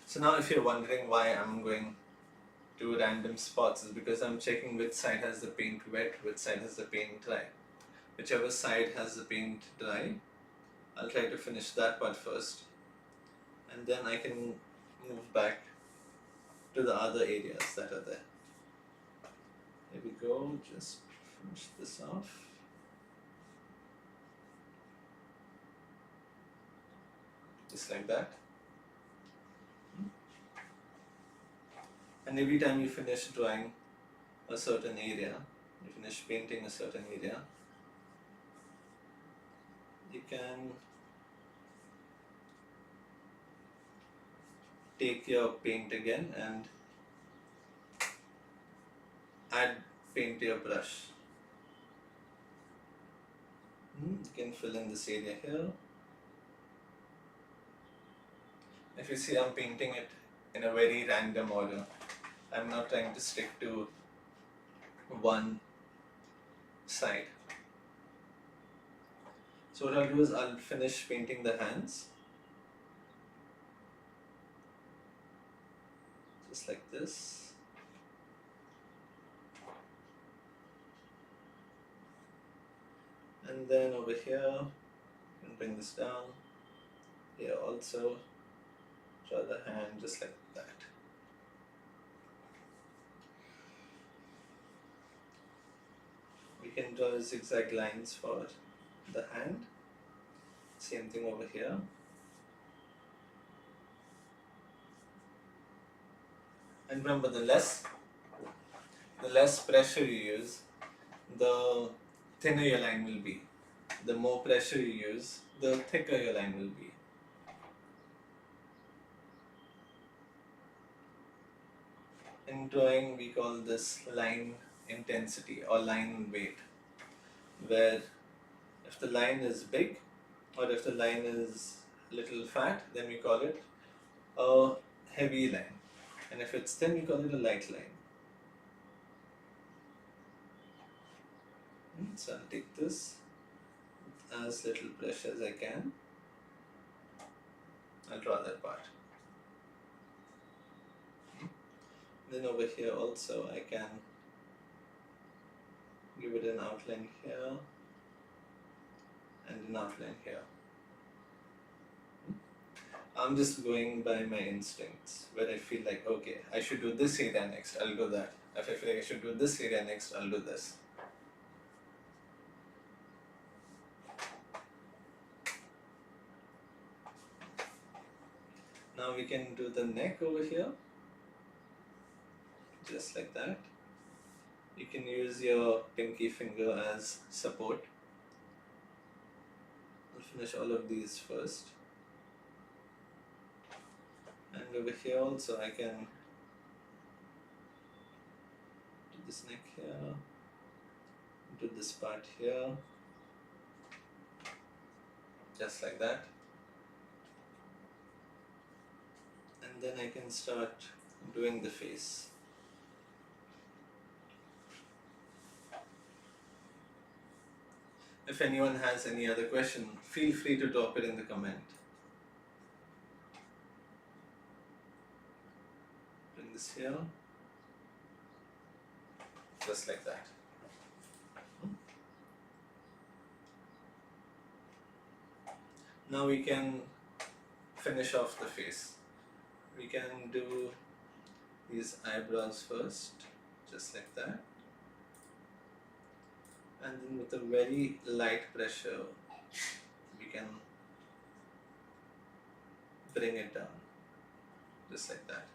So now if you're wondering why I'm going to random spots, is because I'm checking which side has the paint wet, which side has the paint dry. Whichever side has the paint dry, I'll try to finish that part first. And then I can move back to the other areas that are there. Here we go, just finish this off. Just like that. And every time you finish drawing a certain area, you finish painting a certain area, you can take your paint again and add paint to your brush. You can fill in this area here. If you see, I'm painting it in a very random order. I'm not trying to stick to one side. So what I'll do is I'll finish painting the hands. Just like this. And then over here, you can bring this down. Here also, draw the hand just like that. We can draw zigzag lines for the hand. Same thing over here. And remember, the less pressure you use, the thinner your line will be. The more pressure you use, the thicker your line will be. In drawing, we call this line intensity or line weight, where if the line is big or if the line is little fat, then we call it a heavy line, and if it's thin, we call it a light line. So I'll take this with as little pressure as I can. I'll draw that part. Then over here also I can give it an outline here and an outline here. I'm just going by my instincts. Where I feel like, okay, I should do this area next, I'll do that. If I feel like I should do this area next, I'll do this. Now we can do the neck over here, just like that. You can use your pinky finger as support. I'll finish all of these first. And over here also I can do this neck here, do this part here, just like that. And then I can start doing the face. If anyone has any other question, feel free to drop it in the comment. Bring this here, just like that. Now we can finish off the face. We can do these eyebrows first, just like that. And then with a very light pressure, we can bring it down, just like that.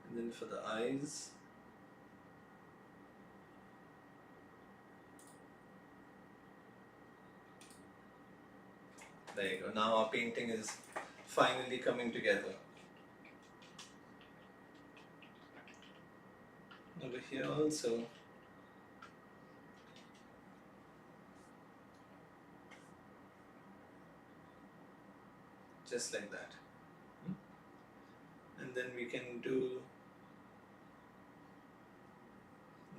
And then for the eyes, there you go. Now our painting is finally coming together. Over here also, just like that. And then we can do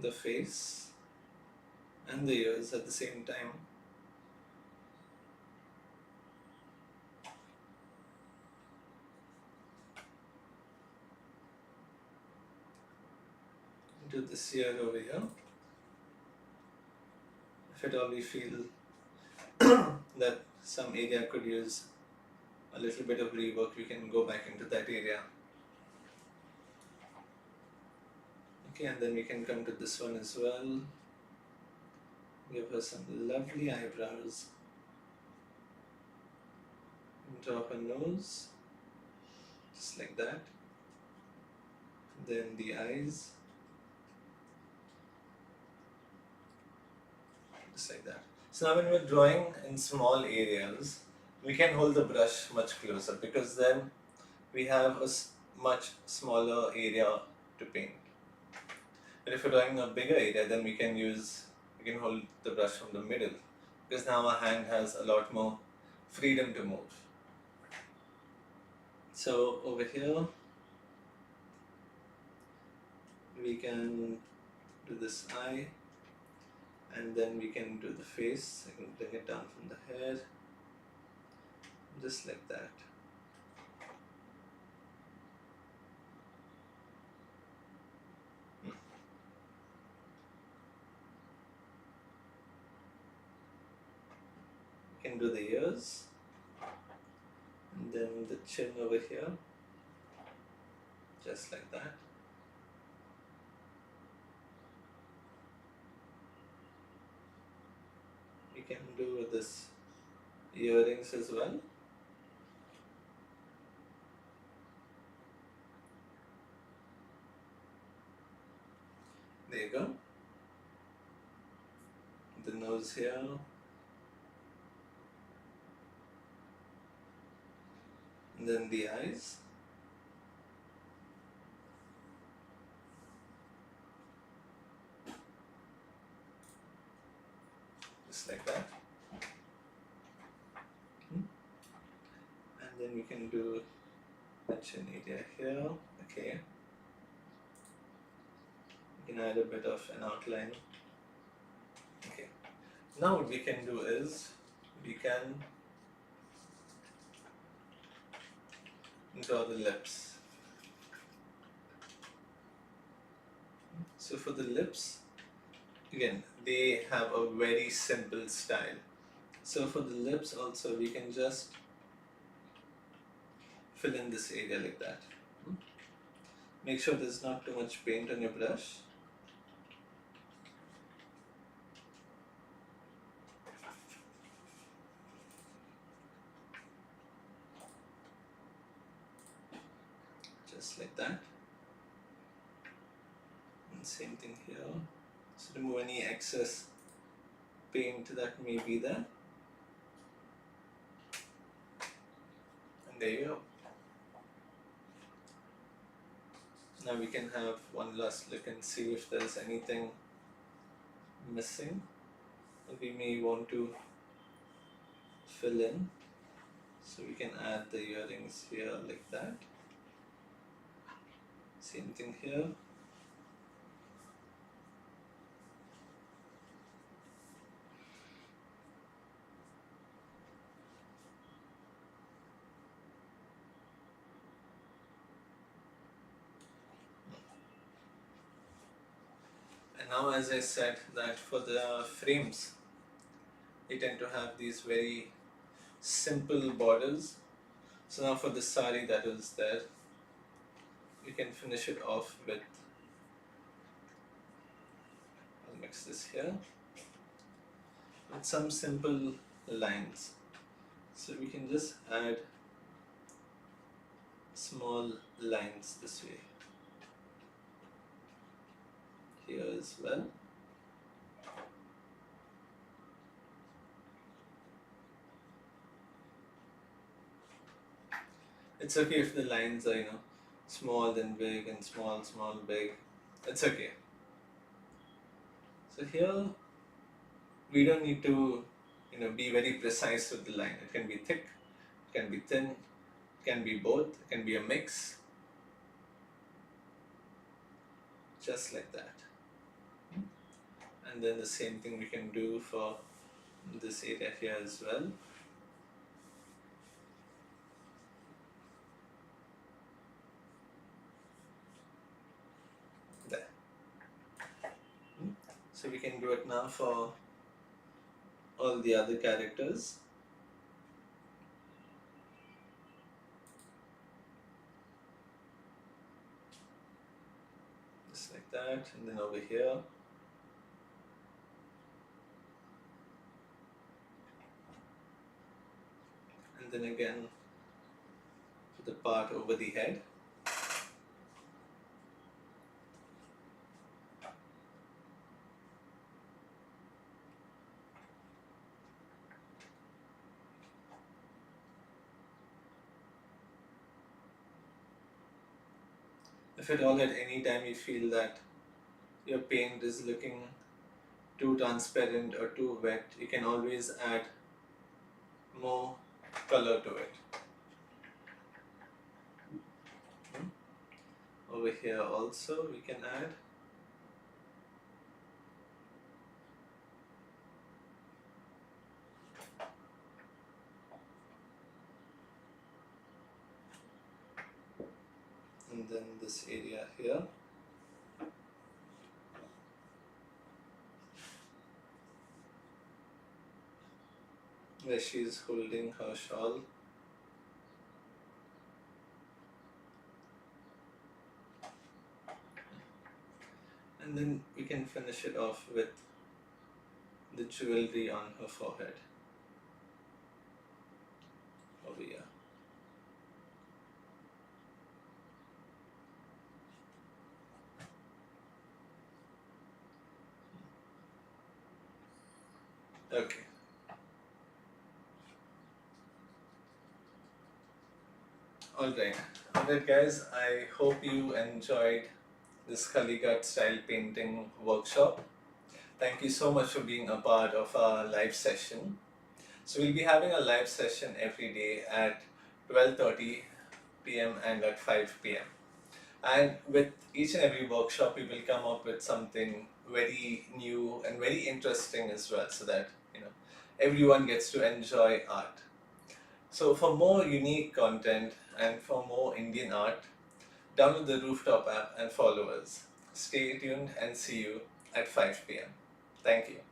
the face and the ears at the same time. Do this ear over here. If at all we feel that some area could use a little bit of rework, we can go back into that area. Okay, and then we can come to this one as well. Give her some lovely eyebrows. Draw her nose, just like that. Then the eyes, just like that. So now when we're drawing in small areas, we can hold the brush much closer because then we have a much smaller area to paint. But if we're drawing a bigger area, then we can hold the brush from the middle because now our hand has a lot more freedom to move. So over here, we can do this eye, and then we can do the face. I can bring it down from the hair, just like that. We can do the ears, and then the chin over here, just like that. We can do this earrings as well. There you go. The nose here. And then the eyes. Just like that. And then we can do a chin area here. Okay. We can add a bit of an outline. Okay. Now what we can do is we can draw the lips. So for the lips, Again, they have a very simple style. So for the lips also, we can just fill in this area like that. Make sure there's not too much paint on your brush. Just like that. And same thing here. So remove any excess paint that may be there. And there you go. Now we can have one last look and see if there's anything missing that we may want to fill in. So we can add the earrings here like that. Same thing here. And now, as I said, that for the frames, they tend to have these very simple borders. So now for the sari that is there, you can finish it off with, I'll mix this here, with some simple lines. So we can just add small lines this way, here as well. It's okay if the lines are, small then big and small, small, big. It's okay. So here we don't need to, be very precise with the line. It can be thick, it can be thin, it can be both, it can be a mix. Just like that. And then the same thing we can do for this area here as well. There. So we can do it now for all the other characters. Just like that, and then over here. And then again for the part over the head. If at all at any time you feel that your paint is looking too transparent or too wet, you can always add more color to it. Over here also we can add. And then this area here. Where she is holding her shawl. And then we can finish it off with the jewelry on her forehead. Over here. Okay. Alright guys, I hope you enjoyed this Kalighat style painting workshop. Thank you so much for being a part of our live session. So we'll be having a live session every day at 12:30 p.m. and at 5 p.m. And with each and every workshop, we will come up with something very new and very interesting as well, so that everyone gets to enjoy art. So for more unique content and for more Indian art, download the Rooftop app and follow us. Stay tuned and see you at 5 p.m. Thank you.